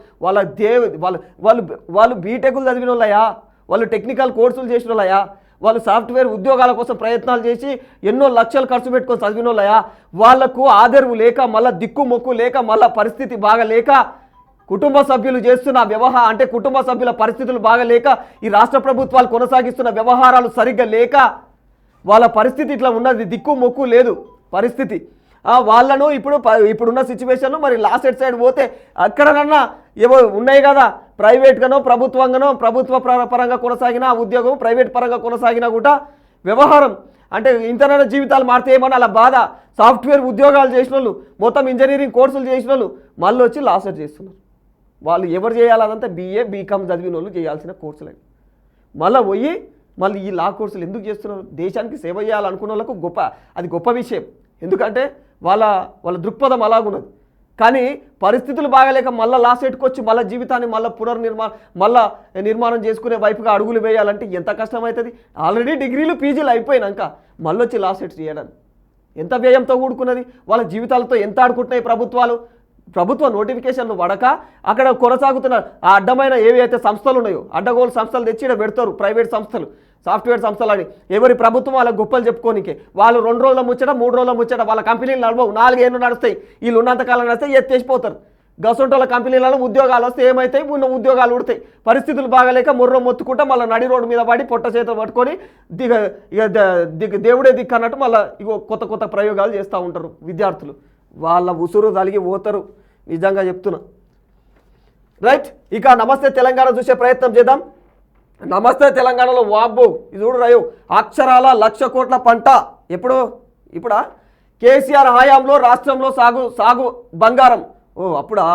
వాళ్ళు బీటెక్లు చదివిన వాళ్ళయా, వాళ్ళు టెక్నికల్ కోర్సులు చేసిన వాళ్ళయా, వాళ్ళు సాఫ్ట్వేర్ ఉద్యోగాల కోసం ప్రయత్నాలు చేసి ఎన్నో లక్షలు ఖర్చు పెట్టుకొని చదివిన వాళ్ళయా, వాళ్లకు ఆదరవు లేక, మళ్ళీ దిక్కు మొక్కు లేక, మళ్ళీ పరిస్థితి బాగా లేక, కుటుంబ సభ్యులు చేస్తున్న అంటే కుటుంబ సభ్యుల పరిస్థితులు బాగలేక, ఈ రాష్ట్ర ప్రభుత్వాలు కొనసాగిస్తున్న వ్యవహారాలు సరిగ్గా లేక వాళ్ళ పరిస్థితి ఇట్లా ఉన్నది, దిక్కు మొక్కు లేదు పరిస్థితి. వాళ్ళను ఇప్పుడున్న సిచ్యువేషన్లో మరి లాస్ట్ సైడ్ పోతే అక్కడనన్నా ఏవో ఉన్నాయి కదా, ప్రైవేట్గానో ప్రభుత్వ పరంగా కొనసాగిన ఉద్యోగం, ప్రైవేట్ పరంగా కొనసాగినా కూడా వ్యవహారం అంటే ఇంతనైనా జీవితాలు మారితే ఏమన్నా అలా బాధ. సాఫ్ట్వేర్ ఉద్యోగాలు చేసిన వాళ్ళు, మొత్తం ఇంజనీరింగ్ కోర్సులు చేసిన వాళ్ళు మళ్ళీ వచ్చి లాస్ట్ చేస్తున్నారు. వాళ్ళు ఎవరు చేయాలదంతా BA BCom చదివిన వాళ్ళు చేయాల్సిన కోర్సులు. మళ్ళీ ఈ లా కోర్సులు ఎందుకు చేస్తున్నారు? దేశానికి సేవ చేయాలనుకున్న వాళ్ళకు అది గొప్ప విషయం. ఎందుకంటే వాళ్ళ దృక్పథం అలాగున్నది. కానీ పరిస్థితులు బాగాలేక మళ్ళీ లాస్ట్ ఎట్టుకొచ్చి మళ్ళీ జీవితాన్ని నిర్మాణం చేసుకునే వైపుగా అడుగులు వేయాలంటే ఎంత కష్టమవుతుంది? ఆల్రెడీ డిగ్రీలు PGలు అయిపోయినాక మళ్ళీ వచ్చి లాస్ట్ సెట్ చేయడానికి ఎంత వ్యయంతో కూడుకున్నది? వాళ్ళ జీవితాలతో ఎంత ఆడుకుంటున్నాయి ప్రభుత్వ నోటిఫికేషన్లు పడక అక్కడ కొనసాగుతున్న ఆ అడ్డమైన ఏవైతే సంస్థలు ఉన్నాయో, అడ్డగోలు సంస్థలు తెచ్చి పెడతారు, ప్రైవేట్ సంస్థలు, సాఫ్ట్వేర్ సంస్థలు అని. ఎవరి ప్రభుత్వం వాళ్ళ గొప్పలు చెప్పుకోనికే. వాళ్ళు 2 రోజుల ముచ్చట 3 రోజుల ముచ్చట, వాళ్ళ కంపెనీలు నడవవు, 4 ఏళ్ళు నడుస్తాయి. వీళ్ళు ఉన్నంతకాలం నడిస్తే ఎత్తేసిపోతారు. గసంటోళ్ళ కంపెనీలలో ఉద్యోగాలు వస్తే ఏమైతాయి? ఉన్న ఉద్యోగాలు ఉడతాయి. పరిస్థితులు బాగాలేక ముర్రం మొత్తుకుంటా మళ్ళీ నడి రోడ్డు మీద పడి పొట్ట చేతులు పట్టుకొని దేవుడే దిక్కు అన్నట్టు మళ్ళీ కొత్త ప్రయోగాలు చేస్తూ ఉంటారు విద్యార్థులు. వాళ్ళ ఉసురు తలిగి పోతారు, నిజంగా చెప్తున్నా. రైట్, ఇక నమస్తే తెలంగాణ చూసే ప్రయత్నం చేద్దాం. నమస్తే తెలంగాణలో వాబ్బు ఇది చూడు రయు, అక్షరాల 1,00,000 కోట్ల పంట. ఇప్పుడా కేసీఆర్ హయాంలో రాష్ట్రంలో సాగు బంగారం. అప్పుడా?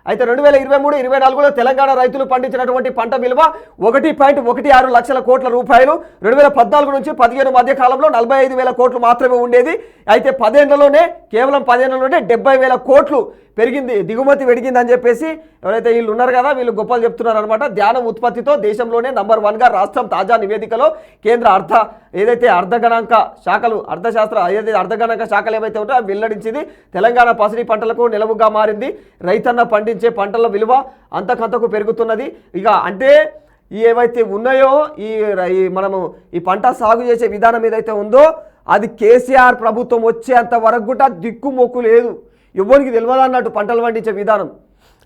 అయితే 2023-24లో తెలంగాణ రైతులు పండించినటువంటి పంట విలువ 1.16 లక్షల కోట్ల రూపాయలు. 2014 నుంచి 15 మధ్య కాలంలో 45,000 కోట్లు మాత్రమే ఉండేది. అయితే కేవలం 10 ఏళ్లలోనే 70,000 కోట్లు పెరిగింది, దిగుమతి పెరిగిందని చెప్పేసి ఎవరైతే వీళ్ళు ఉన్నారు కదా వీళ్ళు గొప్పలు చెప్తున్నారు అనమాట. ధాన్యం ఉత్పత్తితో దేశంలోనే నంబర్ 1గా రాష్ట్రం తాజా నివేదికలో కేంద్ర అర్ధగణాంక శాఖలు ఏవైతే ఉంటాయో వెల్లడించింది. తెలంగాణ పసిడి పంటలకు నిలవుగా మారింది. రైతన్న పండించే పంటల విలువ అంతకంతకు పెరుగుతున్నది. ఇక అంటే ఏవైతే ఉన్నాయో మనము ఈ పంట సాగు చేసే విధానం ఏదైతే ఉందో అది కేసీఆర్ ప్రభుత్వం వచ్చేంత వరకు కూడా దిక్కుమొక్కు లేదు, ఎవరికి తెలియదు అన్నట్టు పంటలు పండించే విధానం.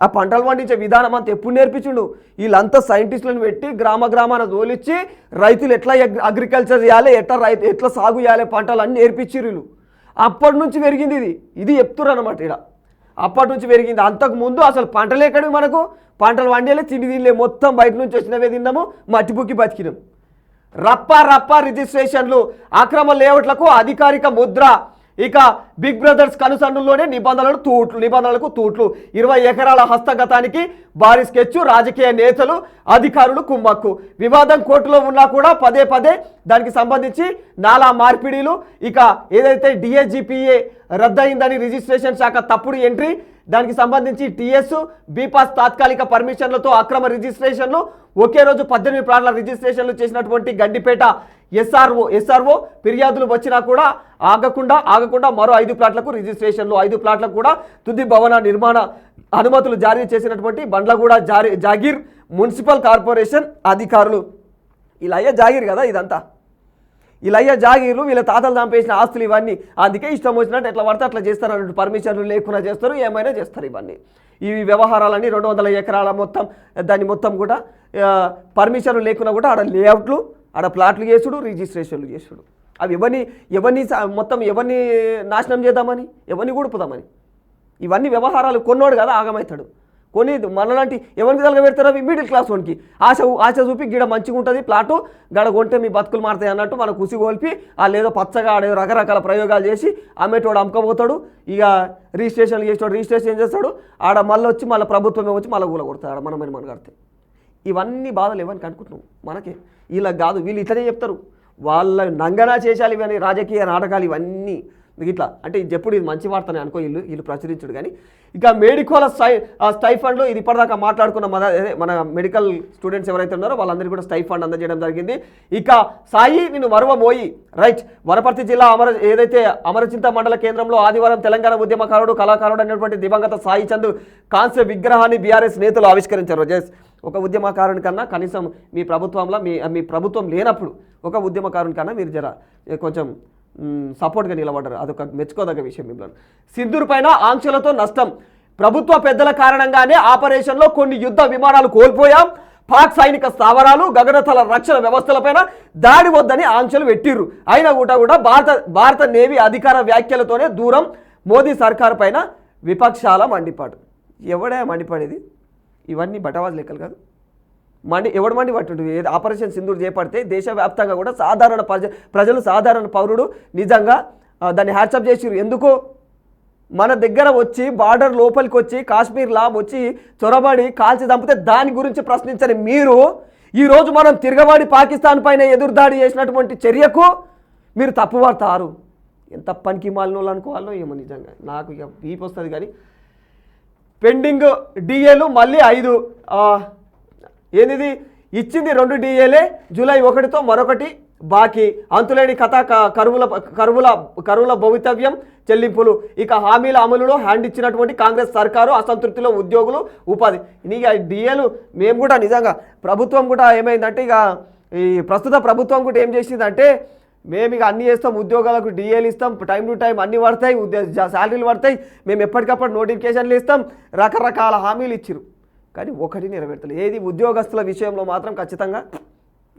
ఆ పంటలు పండించే విధానం అంతా ఎప్పుడు నేర్పించిండు? వీళ్ళంతా సైంటిస్టులను పెట్టి గ్రామాన తోలిచ్చి రైతులు ఎట్లా అగ్రికల్చర్ చేయాలి, ఎట్లా సాగు చేయాలి పంటలు అని నేర్పించారు వీళ్ళు. అప్పటి నుంచి పెరిగింది ఇది చెప్తున్నారు అనమాట. ఇక్కడ అప్పటి నుంచి పెరిగింది. అంతకుముందు అసలు పంటలు ఎక్కడివి? మనకు పంటలు వండేలే, తిండిలే, మొత్తం బయట నుంచి వచ్చినవే తిన్నాము, మట్టిపుక్కి బతికినాం. రప్ప రిజిస్ట్రేషన్లు, అక్రమ లేఅవుట్లకు అధికారిక ముద్ర. ఇక బిగ్ బ్రదర్స్ కనుసన్నుల్లోనే నిబంధనలకు తూట్లు. 20 ఎకరాల హస్తగతానికి భారీ స్కెచ్, రాజకీయ నేతలు అధికారులు కుమ్మక్కు. వివాదం కోర్టులో ఉన్నా కూడా పదే దానికి సంబంధించి నాలా మార్పిడీలు. ఇక ఏదైతే DSGPA రద్దయిందని రిజిస్ట్రేషన్ శాఖ తప్పుడు ఎంట్రీ, దానికి సంబంధించి TS, బీపాస్ తాత్కాలిక పర్మిషన్లతో అక్రమ రిజిస్ట్రేషన్లు. ఒకే రోజు 18 ప్లాట్ల రిజిస్ట్రేషన్లు చేసినటువంటి గండిపేట ఎస్ఆర్ఓ ఫిర్యాదులు వచ్చినా కూడా ఆగకుండా మరో 5 ప్లాట్లకు రిజిస్ట్రేషన్లు, 5 ప్లాట్లకు కూడా తుది భవన నిర్మాణ అనుమతులు జారీ చేసినటువంటి బండ్లగూడ జాగీర్ మున్సిపల్ కార్పొరేషన్ అధికారులు. ఇలా అయ్యే జాగీర్ కదా ఇదంతా, ఇలా అయ్యే జాగీర్లు, వీళ్ళ తాతలు చంపేసిన ఆస్తులు ఇవన్నీ. అందుకే ఇష్టం వచ్చినట్టు ఎట్లా పడితే అట్లా చేస్తారు అన్నట్టు, పర్మిషన్లు లేకుండా చేస్తారు, ఏమైనా చేస్తారు. ఇవన్నీ ఈ వ్యవహారాలన్నీ 200 ఎకరాల దాన్ని మొత్తం కూడా పర్మిషన్లు లేకుండా కూడా ఆడ లేఅవుట్లు, ఆడ ప్లాట్లు చేసుడు, రిజిస్ట్రేషన్లు చేసుడు. అవి ఎవరిని మొత్తం ఎవరిని నాశనం చేద్దామని, ఎవరిని కూడుపుదామని. ఇవన్నీ వ్యవహారాలు. కొన్నోడు కదా ఆగమవుతాడు. కొని మనలాంటి ఎవరికి తలగబెడతారు అవి మిడిల్ క్లాస్ వానికి ఆశ చూపి గిడ మంచిగా ఉంటుంది ప్లాటు, గడ కొంటే మీ బతుకులు మారుతాయి అన్నట్టు మన కుసి కోల్పి లేదో పచ్చగా ఆడేదో రకరకాల ప్రయోగాలు చేసి అమ్మేటోడు అమ్మకపోతాడు. ఇక రిజిస్ట్రేషన్లు చేసేవాడు రిజిస్ట్రేషన్ చేస్తాడు. ఆడ మళ్ళీ వచ్చి మళ్ళీ ప్రభుత్వమే వచ్చి మళ్ళీ కూల కొడతాడు. ఆడ మన కడితే ఇవన్నీ బాధలు ఇవన్నీ అనుకుంటున్నాం. మనకే ఇలా కాదు, వీళ్ళు ఇట్లనే చెప్తారు. వాళ్ళ నంగనా చేశాలి ఇవన్నీ రాజకీయ నాటకాలు ఇవన్నీ ఇట్లా. అంటే ఎప్పుడు ఇది మంచి వార్తనే అనుకో వీళ్ళు ప్రచురించడు. కానీ ఇక మెడికోల స్టైఫండ్లు ఇది ఇప్పటిదాకా మాట్లాడుకున్న మన మెడికల్ స్టూడెంట్స్ ఎవరైతే ఉన్నారో వాళ్ళందరికీ కూడా స్టైఫండ్ అందజేయడం జరిగింది. ఇక సాయి నిన్ను మరువమోయి రైట్ వనపర్తి జిల్లా ఏదైతే అమరచింత మండల కేంద్రంలో ఆదివారం తెలంగాణ ఉద్యమకారుడు కళాకారుడు అనేటువంటి దివంగత సాయి చంద్ కాంస్య విగ్రహాన్ని బీఆర్ఎస్ నేతలు ఆవిష్కరించారు. ఒక ఉద్యమకారుని కన్నా కనీసం మీ ప్రభుత్వంలో మీ ప్రభుత్వం లేనప్పుడు ఒక ఉద్యమకారుని కన్నా మీరు కొంచెం సపోర్ట్గా నిలబడ్డారు. అదొక మెచ్చుకోదగ్గ విషయం. మిమ్మల్ని సింధూర్ పైన ఆంక్షలతో నష్టం, ప్రభుత్వ పెద్దల కారణంగానే ఆపరేషన్లో కొన్ని యుద్ధ విమానాలు కోల్పోయాం, పాక్ సైనిక స్థావరాలు గగనతల రక్షణ వ్యవస్థలపైన దాడి వద్దని ఆంక్షలు పెట్టిర్రు. అయినా కూడా భారత నేవీ అధికార వ్యాఖ్యలతోనే దూరం, మోదీ సర్కారు పైన విపక్షాల మండిపాటు. ఎవడే మండిపడేది? ఇవన్నీ బటవాజ్ లెక్కలు కాదు. ఎవడు మండి పట్టు ఆపరేషన్ సింధూర్ చేపడితే దేశవ్యాప్తంగా కూడా సాధారణ ప్రజలు సాధారణ పౌరుడు నిజంగా దాన్ని హ్యాట్సప్ చేసిరు. ఎందుకు? మన దగ్గర వచ్చి బార్డర్ లోపలికి వచ్చి కాశ్మీర్లా వచ్చి చొరబడి కాల్చి చంపితే దాని గురించి ప్రశ్నించని మీరు ఈరోజు మనం తిరగబడి పాకిస్తాన్ పైన ఎదురుదాడి చేసినటువంటి చర్యకు మీరు తప్పుపడతారు. ఎంత పనికి మాలిన అనుకోవాలో ఏమో. నిజంగా నాకు ఇక బీపీ వస్తుంది. కానీ పెండింగ్ డిఏలు మళ్ళీ 5 ఏంది ఇచ్చింది 2 డిఏలే, జూలై 1తో మరొకటి బాకీ, అంతులేని కథ కరువుల భవితవ్యం చెల్లింపులు. ఇక హామీల అమలులో హ్యాండ్ ఇచ్చినటువంటి కాంగ్రెస్ సర్కారు, అసంతృప్తిలో ఉద్యోగులు, ఉపాధి. ఇక డిఏలు మేము కూడా నిజంగా ప్రభుత్వం కూడా ఏమైందంటే ఇక ఈ ప్రస్తుత ప్రభుత్వం కూడా ఏం చేసిందంటే మేము ఇక అన్నీ చేస్తాం, ఉద్యోగాలకు డిఏలు ఇస్తాం, టైం టు టైం అన్నీ పడతాయి, శాలరీలు పడతాయి, మేము ఎప్పటికప్పుడు నోటిఫికేషన్లు ఇస్తాం, రకరకాల హామీలు ఇచ్చిరు. కానీ ఒకటి నెరవేర్తలేదు. ఏది? ఉద్యోగస్తుల విషయంలో మాత్రం ఖచ్చితంగా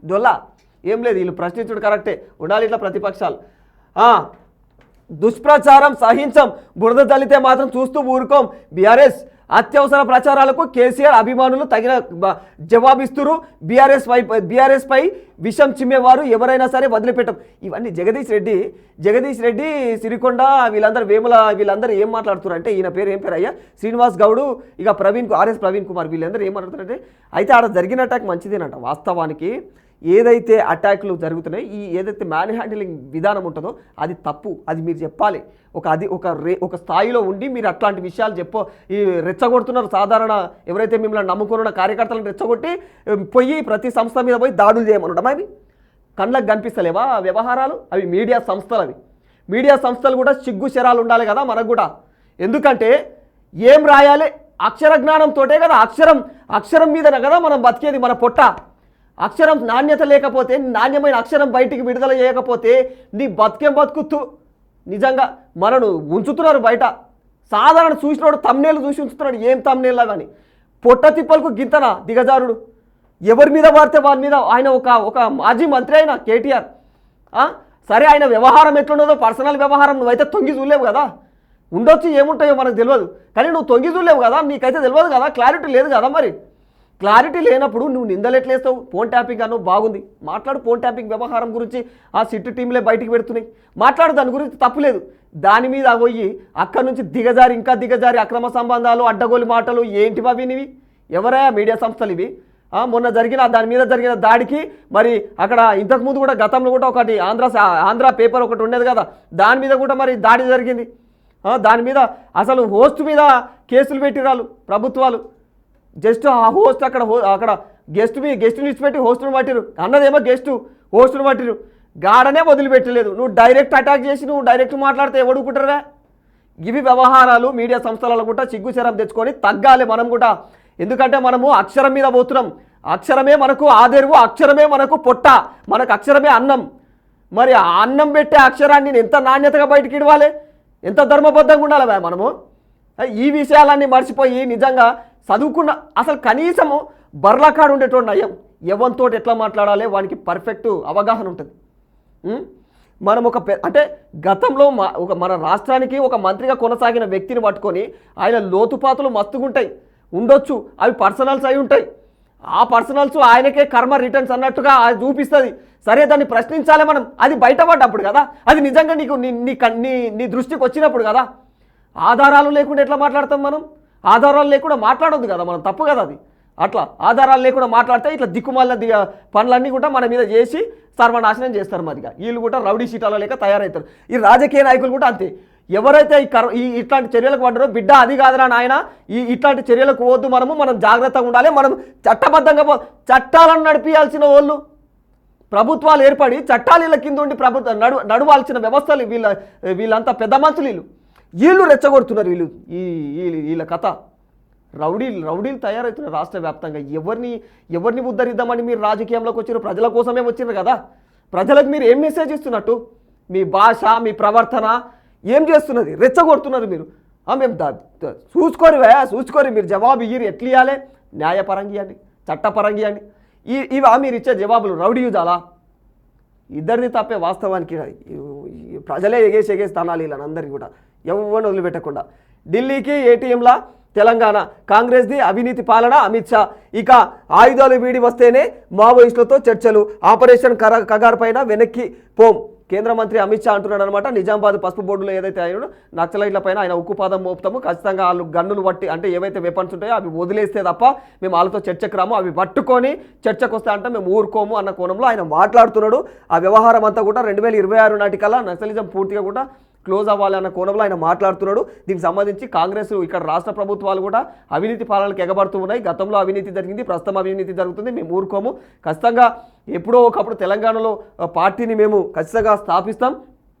డొల్లా ఏం లేదు. వీళ్ళు ప్రశ్నించుడు కరెక్టే, ఉండాలి ఇట్లా ప్రతిపక్షాలు. దుష్ప్రచారం సహించం, బురద తల్లితే మాత్రం చూస్తూ ఊరుకోం. అత్యవసర ప్రచారాలకు కేసీఆర్ అభిమానులు తగిన జవాబిస్తురు. బీఆర్ఎస్ పై విషం చిమ్మేవారు ఎవరైనా సరే వదిలిపెట్టం. ఇవన్నీ జగదీష్ రెడ్డి సిరికొండ వీళ్ళందరూ ఏం మాట్లాడుతున్నారు అంటే, ఈయన పేరు ఏం పేరు అయ్యా, శ్రీనివాస్ గౌడు, ఇక ఆర్ఎస్ ప్రవీణ్ కుమార్, వీళ్ళందరూ ఏం మాట్లాడుతున్నారంటే, అయితే ఆడ జరిగిన అటాక్ మంచిదేనంట. వాస్తవానికి ఏదైతే అటాక్లు జరుగుతున్నాయి, ఏదైతే మ్యాన్ హ్యాండిలింగ్ విధానం ఉంటుందో అది తప్పు. అది మీరు చెప్పాలి. ఒక స్థాయిలో ఉండి మీరు అట్లాంటి విషయాలు ఈ రెచ్చగొడుతున్నారు. సాధారణ ఎవరైతే మిమ్మల్ని నమ్ముకున్న కార్యకర్తలను రెచ్చగొట్టి పోయి ప్రతి సంస్థ మీద పోయి దాడులు చేయమనడం, అవి కళ్ళకు కనిపిస్తలేవా వ్యవహారాలు? అవి మీడియా సంస్థలు కూడా సిగ్గు శరాలు ఉండాలి కదా మనకు కూడా. ఎందుకంటే ఏం రాయాలి? అక్షర జ్ఞానంతోటే కదా, అక్షరం మీదనే కదా మనం బతికేది. మన పొట్ట అక్షరం నాణ్యత లేకపోతే, నాణ్యమైన అక్షరం బయటికి విడుదల చేయకపోతే నీ బతుకుతూ నిజంగా మనను ఉంచుతున్నారు బయట. సాధారణ చూసినోడు తమ్నేలు చూసి ఉంచుతున్నాడు. ఏం తమ్నేలా కానీ పొట్ట తిప్పలకు గింతన దిగజారుడు. ఎవరి మీద వాడితే వారి మీద. ఆయన ఒక మాజీ మంత్రి అయిన కేటీఆర్. సరే, ఆయన వ్యవహారం ఎట్లున్నదో పర్సనల్ వ్యవహారం నువ్వైతే తొంగి చూడలేవు కదా. ఉండొచ్చు, ఏముంటాయో మనకు తెలియదు. కానీ నువ్వు తొంగి చూడలేవు కదా, నీకైతే తెలియదు కదా, క్లారిటీ లేదు కదా. మరి క్లారిటీ లేనప్పుడు నువ్వు నిందలెట్లేస్తావు? ఫోన్ ట్యాపింగ్ అను బాగుంది, మాట్లాడు. ఫోన్ ట్యాపింగ్ వ్యవహారం గురించి ఆ సిట్టు టీంలే బయటికి పెడుతున్నాయి, మాట్లాడు. దాని గురించి తప్పులేదు. దాని మీద పోయి అక్కడి నుంచి దిగజారి అక్రమ సంబంధాలు, అడ్డగోలు మాటలు ఏంటివి అవినివి? ఎవరయ్యా మీడియా సంస్థలు ఇవి? మొన్న దాని మీద జరిగిన దాడికి మరి అక్కడ ఇంతకుముందు కూడా గతంలో కూడా ఒకటి ఆంధ్ర పేపర్ ఒకటి ఉండేది కదా, దాని మీద కూడా మరి దాడి జరిగింది. దాని మీద అసలు హోస్ట్ మీద కేసులు పెట్టిరాలు ప్రభుత్వాలు. జస్ట్ ఆ హోస్ట్ అక్కడ గెస్ట్ని ఇచ్చిపెట్టి హోస్ట్ను పట్టిరు. అన్నదేమో హోస్ట్ను పట్టిరు. గాడనే వదిలిపెట్టలేదు. నువ్వు డైరెక్ట్ అటాక్ చేసి నువ్వు డైరెక్ట్ మాట్లాడితే ఎవడుకుంటారా? ఇవి వ్యవహారాలు మీడియా సంస్థలలో కూడా సిగ్గుచరం తెచ్చుకొని తగ్గాలి మనం కూడా. ఎందుకంటే మనము అక్షరం మీద పోతున్నాం. అక్షరమే మనకు ఆదెరువు, అక్షరమే మనకు పొట్ట, మనకు అక్షరమే అన్నం. మరి ఆ అన్నం పెట్టే అక్షరాన్ని ఎంత నాణ్యతగా బయటికి ఇవ్వాలి, ఎంత ధర్మబద్ధంగా ఉండాలి మనము. ఈ విషయాలన్నీ మర్చిపోయి నిజంగా చదువుకున్న అసలు కనీసము బర్లకాడు ఉండేటోడు నయం. ఎవరితో ఎట్లా మాట్లాడాలి వానికి పర్ఫెక్ట్ అవగాహన ఉంటుంది. మనం అంటే గతంలో మన రాష్ట్రానికి ఒక మంత్రిగా కొనసాగిన వ్యక్తిని పట్టుకొని ఆయన లోతుపాతులు మస్తుగుంటాయి ఉండొచ్చు, అవి పర్సనల్స్ అయి ఉంటాయి. ఆ పర్సనల్స్ ఆయనకే కర్మ రిటర్న్స్ అన్నట్టుగా అది చూపిస్తుంది. సరే, దాన్ని ప్రశ్నించాలి మనం. అది బయటపడ్డప్పుడు కదా, అది నిజంగా నీకు నీ దృష్టికి వచ్చినప్పుడు కదా. ఆధారాలు లేకుండా ఎట్లా మాట్లాడతాం మనం? ఆధారాలు లేకుండా మాట్లాడొద్దు కదా మనం, తప్పు కదా అది. అట్లా ఆధారాలు లేకుండా మాట్లాడితే ఇట్లా దిక్కుమాలిన పనులన్నీ కూడా మన మీద చేసి సర్వనాశనం చేస్తారు. మరిగా వీళ్ళు కూడా రౌడీ షీటాలో లేక తయారవుతారు. ఈ రాజకీయ నాయకులు కూడా అంతే. ఎవరైతే ఇట్లాంటి చర్యలకు పడ్డారో, బిడ్డ అది కాదురా నాయన, ఇట్లాంటి చర్యలకు పోవద్దు, మనం జాగ్రత్తగా ఉండాలి, మనం చట్టబద్ధంగా చట్టాలను నడిపించాల్సిన వాళ్ళు, ప్రభుత్వాలు ఏర్పడి చట్టాలు వీళ్ళ కింద ఉండి ప్రభుత్వం నడవాల్సిన వ్యవస్థలు వీళ్ళంతా పెద్ద మంత్రులు వీళ్ళు రెచ్చగొడుతున్నారు. వీళ్ళ కథ రౌడీలు తయారవుతున్నారు రాష్ట్ర వ్యాప్తంగా. ఎవరిని ఉద్ధరిద్దామని మీరు రాజకీయంలోకి వచ్చారు? ప్రజల కోసమే వచ్చినారు కదా. ప్రజలకు మీరు ఏం మెసేజ్ ఇస్తున్నట్టు? మీ భాష, మీ ప్రవర్తన ఏం చేస్తున్నది? రెచ్చగొడుతున్నారు మీరు. మేము చూసుకోరు మీరు జవాబు ఇయ్యరు. ఎట్లా ఇవ్వాలి? న్యాయపరంగా ఇవ్వండి, చట్టపరంగా ఇవ్వండి. ఇవా మీరు ఇచ్చే జవాబులు రౌడీ యూజాలా? ఇద్దరిది తప్పే వాస్తవానికి. ప్రజలే ఎగేసి తనాలి వీళ్ళందరికీ కూడా, ఎవరిని వదిలిపెట్టకుండా. ఢిల్లీకి ఏటీఎంలా తెలంగాణ, కాంగ్రెస్ది అవినీతి పాలన, అమిత్ షా. ఇక ఆయుధాలు వీడి వస్తేనే మావోయిస్టులతో చర్చలు, ఆపరేషన్ కగార్ పైన వెనక్కి పోం. కేంద్ర మంత్రి అమిత్ షా అంటున్నాడు అనమాట. నిజామాబాద్ పసుపు బోర్డులో ఏదైతే ఆయన నక్సలైట్ల పైన ఆయన ఉక్కుపాదం మోపుతాము, ఖచ్చితంగా వాళ్ళు గన్నులు పట్టి, అంటే ఏవైతే వెపన్స్ ఉంటాయో అవి వదిలేస్తే తప్ప మేము వాళ్ళతో చర్చకు రాము, అవి పట్టుకొని చర్చకు వస్తే అంటే మేము ఊరుకోము అన్న కోణంలో ఆయన మాట్లాడుతున్నాడు. ఆ వ్యవహారం అంతా కూడా 2026 నాటికల్లా నక్సలిజం పూర్తిగా కూడా క్లోజ్ అవ్వాలి అన్న కోణంలో ఆయన మాట్లాడుతున్నాడు. దీనికి సంబంధించి కాంగ్రెస్, ఇక్కడ రాష్ట్ర ప్రభుత్వాలు కూడా అవినీతి పాలనకు ఎగబడుతూ ఉన్నాయి. గతంలో అవినీతి జరిగింది, ప్రస్తుతం అవినీతి జరుగుతుంది, మేము ఊరుకోము. ఖచ్చితంగా ఎప్పుడో ఒకప్పుడు తెలంగాణలో పార్టీని మేము ఖచ్చితంగా స్థాపిస్తాం.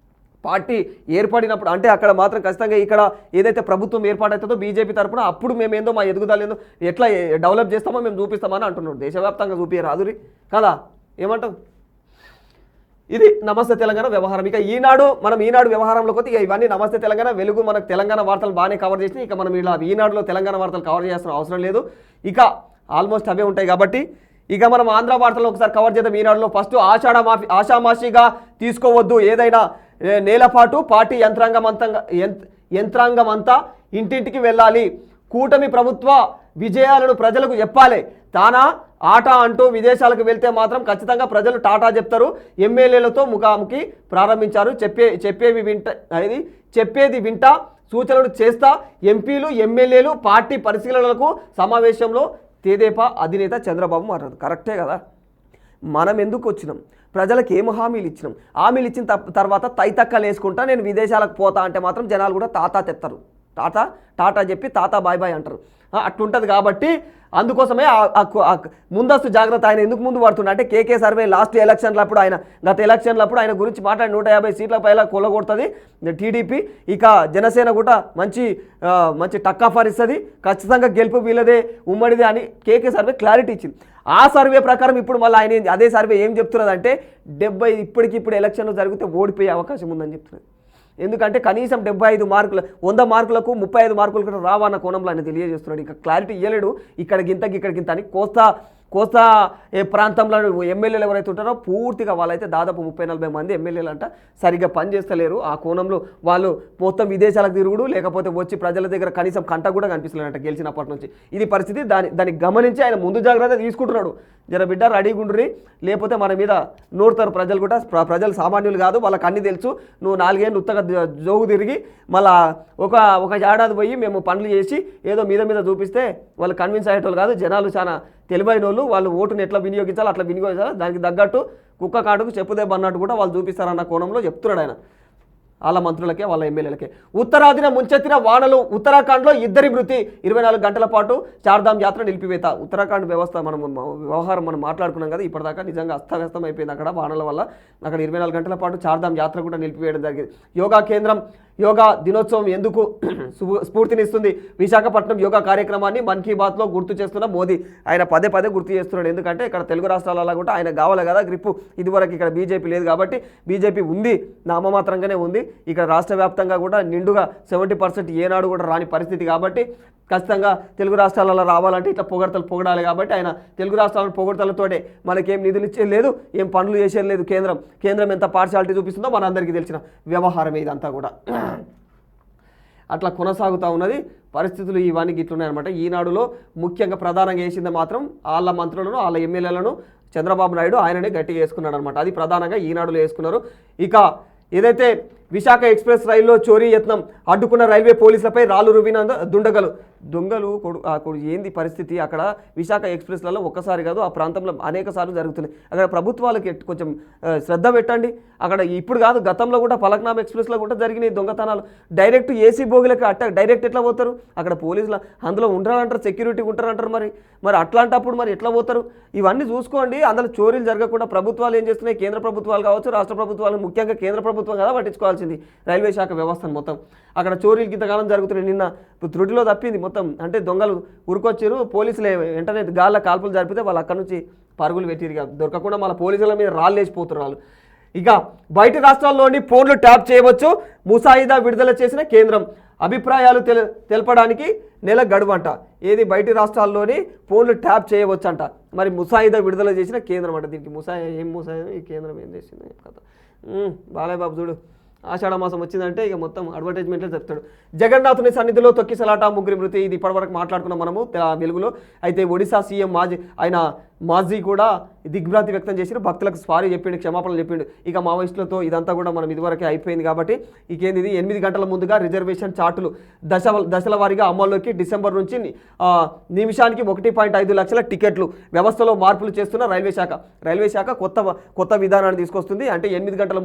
పార్టీ ఏర్పడినప్పుడు అంటే అక్కడ మాత్రం ఖచ్చితంగా ఇక్కడ ఏదైతే ప్రభుత్వం ఏర్పాటవుతుందో బీజేపీ తరఫున, అప్పుడు మేమేందో మా ఎదుగుదల ఏందో ఎట్లా డెవలప్ చేస్తామో మేము చూపిస్తామని అంటున్నాడు. దేశవ్యాప్తంగా చూపించారు రాదురి కదా, ఏమంటాం? ఇది నమస్తే తెలంగాణ వ్యవహారం. ఇక ఈనాడు వ్యవహారంలోకి వస్తే ఇక ఇవన్నీ నమస్తే తెలంగాణ, వెలుగు మనకు తెలంగాణ వార్తలు బాగానే కవర్ చేసి, ఇక మనం ఇలా ఈనాడులో తెలంగాణ వార్తలు కవర్ చేయాల్సిన అవసరం లేదు. ఇక ఆల్మోస్ట్ అవే ఉంటాయి కాబట్టి ఇక మనం ఆంధ్ర వార్తలను ఒకసారి కవర్ చేద్దాం. ఈనాడులో ఫస్ట్ ఆషామాషిగా తీసుకోవద్దు, ఏదైనా నేలపాటు పార్టీ యంత్రాంగం అంతా ఇంటింటికి వెళ్ళాలి. కూటమి ప్రభుత్వ విజయాలను ప్రజలకు చెప్పాలి. తానా ఆట అంటూ విదేశాలకు వెళ్తే మాత్రం ఖచ్చితంగా ప్రజలు టాటా చెప్తారు. ఎమ్మెల్యేలతో ముఖాముఖి ప్రారంభించారు. చెప్పేది వింటా, సూచనలు చేస్తా. ఎంపీలు, ఎమ్మెల్యేలు పార్టీ పరిశీలనలకు సమావేశంలో తెదేపా అధినేత చంద్రబాబు మాట్లాడు. కరెక్టే కదా. మనం ఎందుకు వచ్చినాం? ప్రజలకు ఏం హామీలు ఇచ్చినాం? హామీలు ఇచ్చిన తర్వాత తైతక్కలు వేసుకుంటా నేను విదేశాలకు పోతా అంటే మాత్రం జనాలు కూడా తాతా తెస్తారు. టాటా చెప్పి తాతా బాయ్ బాయ్ అంటారు. అట్లుంటుంది కాబట్టి అందుకోసమే ముందస్తు జాగ్రత్త ఆయన ఎందుకు ముందు పడుతున్నా అంటే కేకే సర్వే లాస్ట్ ఎలక్షన్లప్పుడు గత ఎలక్షన్లప్పుడు ఆయన గురించి మాట్లాడి 150 సీట్ల పైన కొల్లగొడుతుంది టీడీపీ. ఇక జనసేన కూడా మంచి టక్కాఫర్ ఇస్తుంది, ఖచ్చితంగా గెలుపు వీళ్ళదే ఉమ్మడిదే అని కేకే సర్వే క్లారిటీ ఇచ్చింది. ఆ సర్వే ప్రకారం ఇప్పుడు మళ్ళీ ఆయన అదే సర్వే ఏం చెప్తున్నదంటే 70 ఇప్పటికిప్పుడు ఎలక్షన్లు జరిగితే ఓడిపోయే అవకాశం ఉందని చెప్తున్నది. ఎందుకంటే కనీసం 75 మార్కులు 100 మార్కులకు 35 మార్కులు కూడా రావన్న కోణంలో ఆయన తెలియజేస్తున్నాడు. ఇక క్లారిటీ ఇవ్వలేడు. ఇక్కడ గింత అని కోస్తా ప్రాంతంలో ఎమ్మెల్యేలు ఎవరైతే ఉంటారో పూర్తిగా వాళ్ళైతే దాదాపు 30-40 మంది ఎమ్మెల్యేలు అంట సరిగ్గా పనిచేస్తలేరు. ఆ కోణంలో వాళ్ళు మొత్తం విదేశాలకు తిరుగుడు, లేకపోతే వచ్చి ప్రజల దగ్గర కనీసం కంట కూడా కనిపిస్తలేదంట గెలిచినప్పటి నుంచి. ఇది పరిస్థితి. దాన్ని గమనించి ఆయన ముందు జాగ్రత్త తీసుకుంటున్నాడు. జర బిడ్డ రెడీగుండ్రి, లేకపోతే మన మీద నోడతారు ప్రజలు కూడా. ప్రజలు సామాన్యులు కాదు, వాళ్ళకి అన్నీ తెలుసు. నువ్వు 4 ఏళ్ళు ఉత్తగా జోగు తిరిగి మళ్ళా ఒక ఏడాది పోయి మేము పనులు చేసి ఏదో మీద చూపిస్తే వాళ్ళు కన్విన్స్ అయ్యేటోళ్ళు కాదు. జనాలు చాలా తెలివైన వాళ్ళు ఓటుని ఎట్లా వినియోగించాలో అట్లా వినియోగించాలి. దానికి తగ్గట్టు కుక్క కాటుకు చెప్పుదేబ్బ అన్నట్టు కూడా వాళ్ళు చూపిస్తారన్న కోణంలో చెప్తున్నాడు ఆయన. వాళ్ళ మంత్రులకే వాళ్ళ ఎమ్మెల్యేలకే. ఉత్తరాదిన ముంచెత్తిన వానలు, ఉత్తరాఖండ్లో 2 మృతి, 24 గంటల పాటు చార్ధామ్ యాత్ర నిలిపివేత. ఉత్తరాఖండ్ వ్యవస్థ వ్యవహారం మనం మాట్లాడుకున్నాం కదా ఇప్పటిదాకా, నిజంగా అస్తవ్యస్తం అయిపోయింది అక్కడ వానల వల్ల. అక్కడ 24 గంటల పాటు చార్ధామ్ యాత్ర కూడా నిలిపివేయడం జరిగింది. యోగా కేంద్రం యోగా దినోత్సవం ఎందుకు స్ఫూర్తినిస్తుంది? విశాఖపట్నం యోగా కార్యక్రమాన్ని మన్ కీ బాత్లో గుర్తు చేస్తున్న మోదీ. ఆయన పదే పదే గుర్తు చేస్తున్నాడు, ఎందుకంటే ఇక్కడ తెలుగు రాష్ట్రాలలో కూడా ఆయన కావాలి కదా గ్రిప్పు. ఇదివరకు ఇక్కడ బీజేపీ లేదు కాబట్టి, బీజేపీ ఉంది నామమాత్రంగానే ఉంది. ఇక్కడ రాష్ట్ర వ్యాప్తంగా కూడా నిండుగా 70% ఏనాడు కూడా రాని పరిస్థితి కాబట్టి ఖచ్చితంగా తెలుగు రాష్ట్రాలలో రావాలంటే ఇట్లా పొగడాలి కాబట్టి ఆయన తెలుగు రాష్ట్రాలను పొగడతలతోటే మనకేం నిధులు ఇచ్చేది లేదు, ఏం పనులు చేసేది లేదు. కేంద్రం ఎంత పార్షాలిటీ చూపిస్తుందో మనందరికీ తెలిసిన వ్యవహారమే ఇదంతా కూడా. అట్లా కొనసాగుతూ ఉన్నది పరిస్థితులు. ఇవన్నీ గిట్లున్నాయన్నమాట. ఈనాడులో ముఖ్యంగా ప్రధానంగా వేసింది మాత్రం వాళ్ళ మంత్రులను, వాళ్ళ ఎమ్మెల్యేలను చంద్రబాబు నాయుడు ఆయననే గట్టిగా వేసుకున్నాడు అనమాట. అది ప్రధానంగా ఈనాడులో వేసుకున్నారు. ఇక ఏదైతే విశాఖ ఎక్స్ప్రెస్ రైల్లో చోరీ యత్నం, అడ్డుకున్న రైల్వే పోలీసులపై రాళ్ళు రువిన దొంగలు ఏంది పరిస్థితి? అక్కడ విశాఖ ఎక్స్ప్రెస్లలో ఒక్కసారి కాదు, ఆ ప్రాంతంలో అనేక సార్లు జరుగుతున్నాయి. అక్కడ ప్రభుత్వాలకి కొంచెం శ్రద్ధ పెట్టండి. అక్కడ ఇప్పుడు కాదు, గతంలో కూడా ఫలక్నామా ఎక్స్ప్రెస్లో కూడా జరిగినాయి దొంగతనాలు. డైరెక్ట్ ఏసీ బోగిలకు డైరెక్ట్ ఎట్లా పోతారు? అక్కడ పోలీసులు అందులో ఉంటారంటారు, సెక్యూరిటీ ఉంటారంటారు. మరి అట్లాంటప్పుడు మరి ఎట్లా పోతారు? ఇవన్నీ చూసుకోండి. అందులో చోరీలు జరగకుండా ప్రభుత్వాలు ఏం చేస్తున్నాయి? కేంద్ర ప్రభుత్వాలు కావచ్చు, రాష్ట్ర ప్రభుత్వాలు, ముఖ్యంగా కేంద్ర ప్రభుత్వం కదా పట్టించుకోవాల్సింది రైల్వే శాఖ వ్యవస్థను మొత్తం. అక్కడ చోరీలు ఇంతకాలం జరుగుతున్నాయి. నిన్న త్రుటిలో తప్పింది మొత్తం. అంటే దొంగలు ఉరికొచ్చారు, పోలీసులు వెంటనే గాళ్ళ కాల్పులు జరిపితే వాళ్ళు అక్కడ నుంచి పరుగులు పెట్టిరు. దొరకకుండా మళ్ళీ పోలీసుల మీద రాళ్ళు వేసిపోతున్నారు వాళ్ళు. ఇక బయట రాష్ట్రాల్లోని ఫోన్లు ట్యాప్ చేయవచ్చు, ముసాయిదా విడుదల చేసిన కేంద్రం. అభిప్రాయాలు తెలపడానికి నెల గడువంట. ఏది బయట రాష్ట్రాల్లోని ఫోన్లు ట్యాప్ చేయవచ్చు అంట. మరి ముసాయిదా విడుదల చేసిన కేంద్రం అంట. దీనికి ముసాయిదా ఈ కేంద్రం ఏం చేసింది కథ? బాలయ్య బాబు చూడు, ఆషాఢ మాసం వచ్చిందంటే ఇక మొత్తం అడ్వర్టైజ్మెంట్లో చెప్తాడు. జగన్నాథుని సన్నిధిలో తొక్కిసలాట, 3 మృతి. ఇది ఇప్పటివరకు మాట్లాడుకున్నాం మనము వెలుగులో. అయితే ఒడిశా సీఎం మాజీ కూడా దిగ్భ్రాంతి వ్యక్తం చేసి భక్తులకు సారీ చెప్పిండు, క్షమాపణలు చెప్పిండు. ఇక మావోయిస్టులతో ఇదంతా కూడా మనం ఇదివరకే అయిపోయింది కాబట్టి ఇకేంది, ఇది 8 గంటల ముందుగా రిజర్వేషన్ చార్టులు దశల వారీగా అమల్లోకి. డిసెంబర్ నుంచి నిమిషానికి 1.5 లక్షల టికెట్లు. వ్యవస్థలో మార్పులు చేస్తున్న రైల్వే శాఖ కొత్త విధానాన్ని తీసుకొస్తుంది. అంటే 8 గంటల